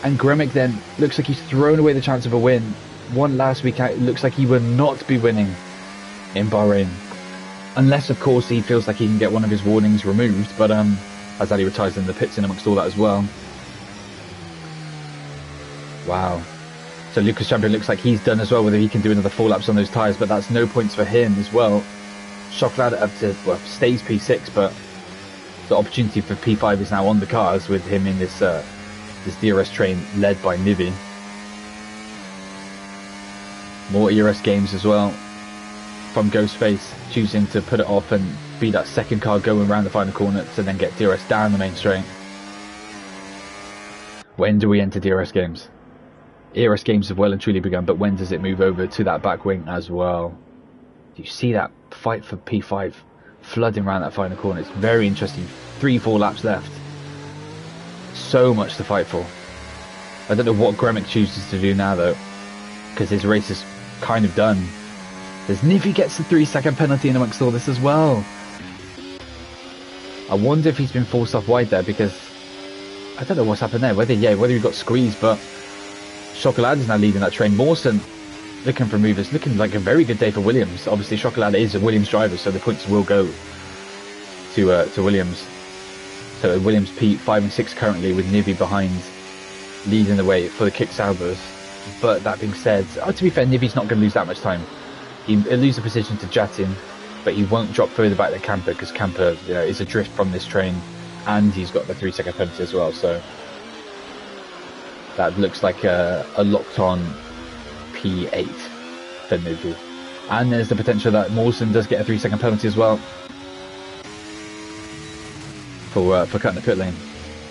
and Gremic then looks like he's thrown away the chance of a win. One last week out, it looks like he will not be winning in Bahrain, unless of course he feels like he can get one of his warnings removed, but as Ali retires in the pits in amongst all that as well. Wow. So Lucas Champion looks like he's done as well, whether he can do another 4 laps on those tyres, but that's no points for him as well. Schokolade up to, well, stays P6, but the opportunity for P5 is now on the cars with him in this this DRS train led by Nivi. More ERS games as well from Ghostface, choosing to put it off and be that second car going around the final corner to then get DRS down the main straight. When do we enter DRS games? ERS games have well and truly begun, but when does it move over to that back wing as well? Do you see that fight for P5 flooding around that final corner? It's very interesting. 3-4 laps left. So much to fight for. I don't know what Gremic chooses to do now though, because his race is kind of done. There's Nivi gets the 3 second penalty in amongst all this as well. I wonder if he's been forced off wide there, because I don't know what's happened there. Whether he got squeezed, but Schokolade is now leading that train. Mawson looking for movers, looking like a very good day for Williams. Obviously Schokolade is a Williams driver, so the points will go to Williams. So Williams P5 and 6 currently, with Nivi behind, leading the way for the kick Saubers. But that being said, to be fair, Nivi's not going to lose that much time. He'll lose the position to Jatin, but he won't drop further back than Camper, because Camper is adrift from this train, and he's got the 3 second penalty as well. So that looks like a locked on P8 for Nivi. And there's the potential that Mawson does get a 3 second penalty as well for cutting the pit lane.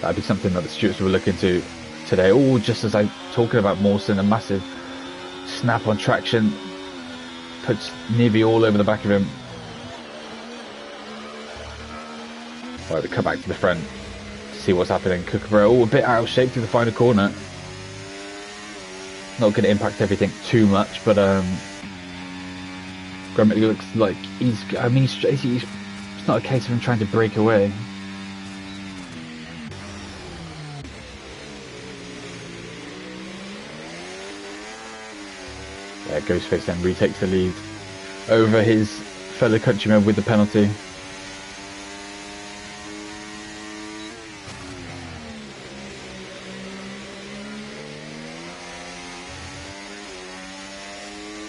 That'd be something that the stewards will look into today. Oh, just as I'm talking about Mawson, a massive snap on traction puts Nivi all over the back of him. Right, we come back to the front to see what's happening. Kookaburra, a bit out of shape through the final corner. Not going to impact everything too much, but Gremic looks like it's not a case of him trying to break away. Yeah, Ghostface then retakes the lead over his fellow countryman with the penalty.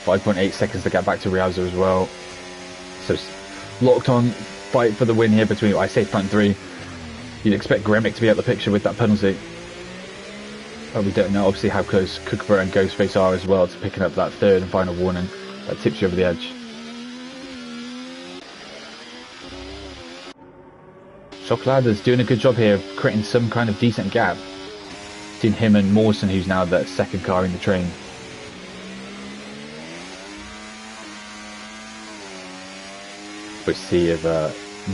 5.8 seconds to get back to Rialzo as well. So locked on fight for the win here between, I say, front three. You'd expect Gremic to be out of the picture with that penalty. But we don't know obviously how close Kookaburra and Ghostface are as well to picking up that third and final warning that tips you over the edge. Schokolade is doing a good job here of creating some kind of decent gap between him and Mawson, who's now the second car in the train. We see if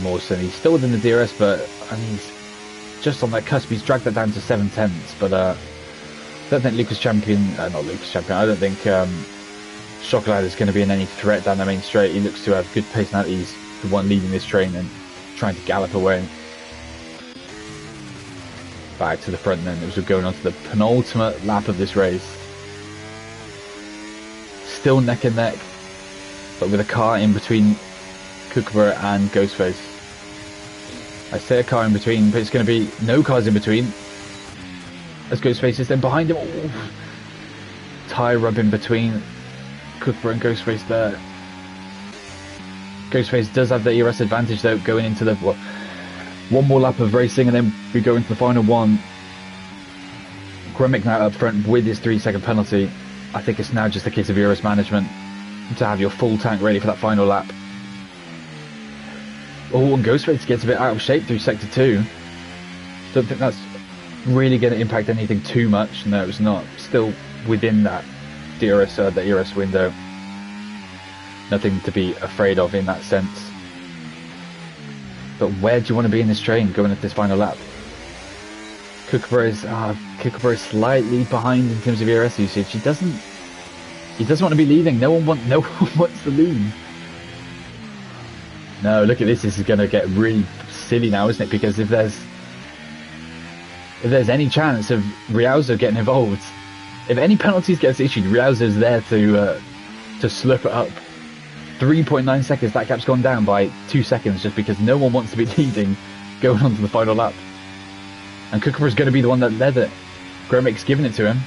Mawson, he's still within the DRS, but I mean, he's just on that cusp. He's dragged that down to 7/10, but I don't think I don't think Schokolade is going to be in any threat down the main straight. He looks to have good personality. He's the one leading this train and trying to gallop away. Back to the front then, as we're going on to the penultimate lap of this race. Still neck and neck, but with a car in between Kookaburra and Ghostface. I say a car in between, but it's going to be no cars in between, as Ghostface is then behind him. Ooh. Tyre rub in between Kookaburra and Ghostface there. Ghostface does have the ERS advantage though, going into the one more lap of racing, and then we go into the final one. Gremic now up front with his 3-second penalty. I think it's now just a case of ERS management to have your full tank ready for that final lap. Oh, and Ghostface gets a bit out of shape through sector 2. Don't think that's really going to impact anything too much. No, it's not. Still within that DRS, the ERS window. Nothing to be afraid of in that sense. But where do you want to be in this train going into this final lap? Kookaburra is slightly behind in terms of ERS usage. He doesn't want to be leading. No one wants to lead. No, look at this. This is going to get really silly now, isn't it? Because if there's any chance of Rialzo getting involved, if any penalties gets issued, Rialzo's there to slip it up. 3.9 seconds, that gap's gone down by 2 seconds just because no one wants to be leading going on to the final lap. And Kookaburra's going to be the one that led it. Gremic's giving it to him.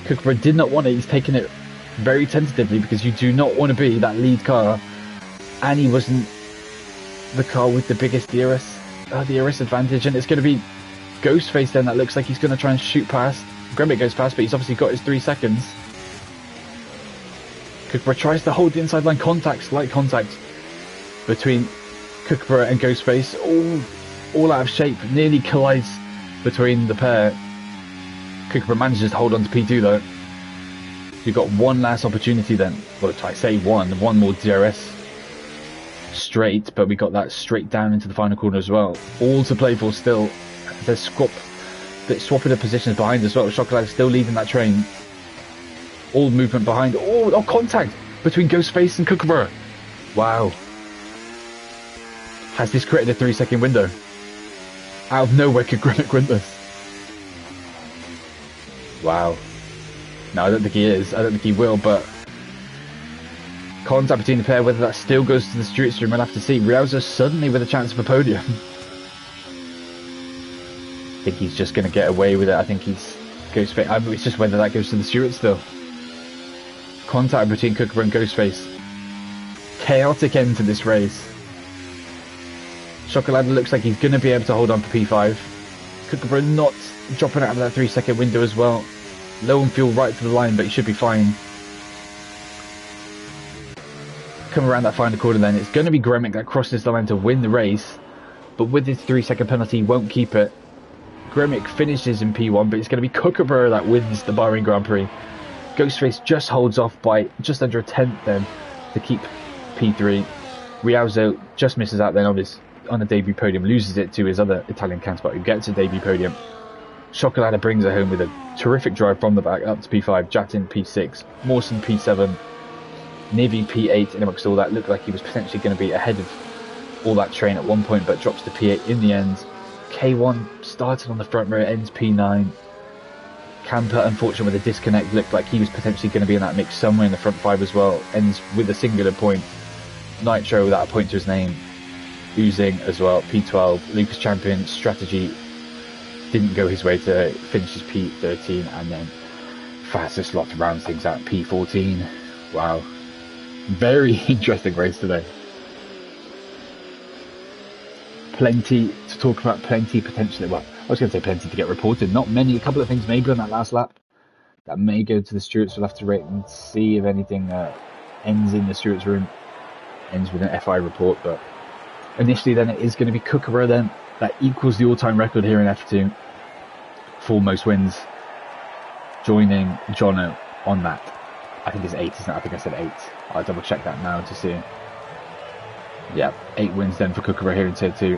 Kookaburra did not want it. He's taken it very tentatively because you do not want to be that lead car. And he wasn't the car with the biggest DRS advantage. And it's going to be Ghostface then that looks like he's going to try and shoot past. Gremic goes past, but he's obviously got his 3 seconds. Kookaburra tries to hold the inside line contact, slight contact between Kookaburra and Ghostface. All out of shape, nearly collides between the pair. Kookaburra manages to hold on to P2 though. You've got one last opportunity then. Well, I say one more DRS straight, but we got that straight down into the final corner as well. All to play for still. There's swapping the positions behind as well. Schokolade still leading that train. All movement behind. Oh, contact between Ghostface and Kookaburra. Wow. Has this created a 3-second window? Out of nowhere could Gremic win this. Wow. No, I don't think he is. I don't think he will, but contact between the pair, whether that still goes to the street stream, we'll have to see. Rialzo suddenly with a chance of a podium. I think he's just going to get away with it. I think he's Ghostface. I mean, it's just whether that goes to the Stewart still. Contact between Kookaburra and Ghostface. Chaotic end to this race. Schokolade looks like he's going to be able to hold on for P5. Kookaburra not dropping out of that 3-second window as well. Low on fuel right to the line, but he should be fine. Come around that final corner then. It's going to be Gremic that crosses the line to win the race, but with his 3-second penalty, he won't keep it. Gremic finishes in P1, but it's going to be Kookaburra that wins the Bahrain Grand Prix. Ghostface just holds off by just under a tenth then to keep P3. Rialzo just misses out then on the debut podium, loses it to his other Italian counterpart who gets a debut podium. Schokolade brings it home with a terrific drive from the back up to P5, Jatin P6, Mawson P7, Nivi P8, and amongst all that looked like he was potentially going to be ahead of all that train at one point, but drops to P8 in the end. K1 started on the front row, ends P9. Camper, unfortunately with a disconnect, looked like he was potentially going to be in that mix somewhere in the front 5 as well. Ends with a singular point. Nitro without a point to his name. Oozing as well, P12. Lucas Champion strategy didn't go his way to finish his P13, and then fastest slot rounds things out, P14. Wow. Very interesting race today. Plenty to talk about, plenty potentially. Well, I was going to say plenty to get reported. Not many. A couple of things maybe on that last lap that may go to the stewards. We'll have to wait and see if anything ends in the stewards' room, ends with an FI report. But initially, then it is going to be Kookaburra. Then that equals the all-time record here in F2 for most wins, joining Jono on that. I think it's 8, isn't it? I think I said 8. I'll double check that now to see. Yeah, 8 wins then for Kookaburra here in Tier 2.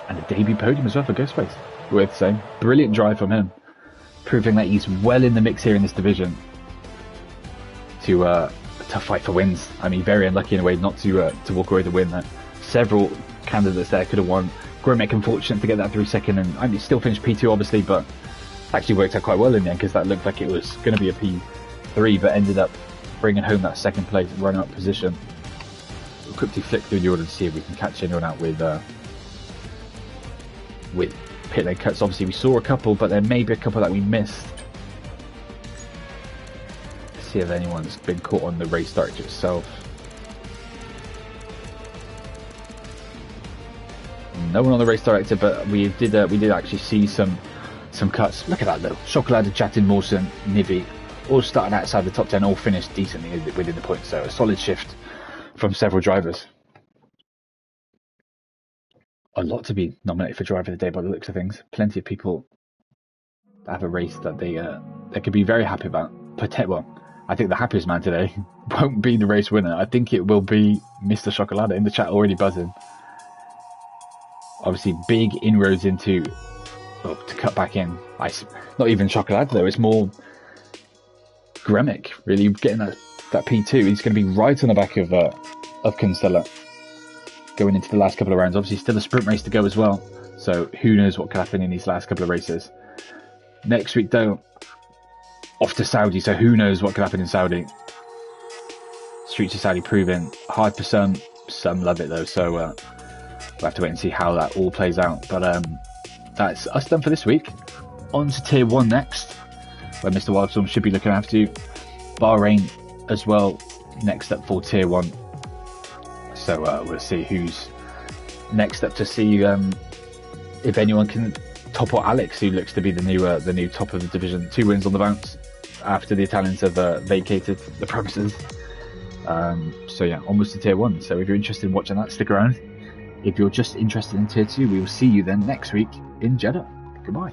And a debut podium as well for Ghostface, worth saying. Brilliant drive from him, proving that he's well in the mix here in this division to fight for wins. I mean, very unlucky in a way not to walk away with the win there. Several candidates there could have won. Gromek unfortunate to get that 3 second, and I mean, still finished P2 obviously, but actually worked out quite well in the end because that looked like it was going to be a P3, but ended up bringing home that second place runner-up position. We'll quickly flick through the order to see if we can catch anyone out with pit lane cuts. Obviously we saw a couple, but there may be a couple that we missed. Let's see if anyone's been caught on the race director itself. No one on the race director, but we did actually see some cuts. Look at that though. Schokolade, Jatin, Mawson, Nivi, all starting outside the top 10, all finished decently within the points. So a solid shift from several drivers. A lot to be nominated for driver of the day by the looks of things. Plenty of people that have a race that they could be very happy about. Well, I think the happiest man today won't be the race winner. I think it will be Mr. Schokolade in the chat already buzzing. Obviously, big inroads into to cut back in. Not even Schokolade though. It's more Gromek really getting that P2. He's going to be right on the back of Constella going into the last couple of rounds. Obviously, still a sprint race to go as well. So who knows what could happen in these last couple of races. Next week though, off to Saudi. So who knows what could happen in Saudi. Streets of Saudi proving hard for some. Some love it though. So we'll have to wait and see how that all plays out. But that's us done for this week. On to Tier 1 next, where Mr. Wildstorm should be looking after you. Bahrain as well, next up for Tier 1. So we'll see who's next up to see if anyone can topple Alex, who looks to be the new top of the division. 2 wins on the bounce after the Italians have vacated the premises. So yeah, almost to Tier 1. So if you're interested in watching that, stick around. If you're just interested in Tier 2, we will see you then next week in Jeddah. Goodbye.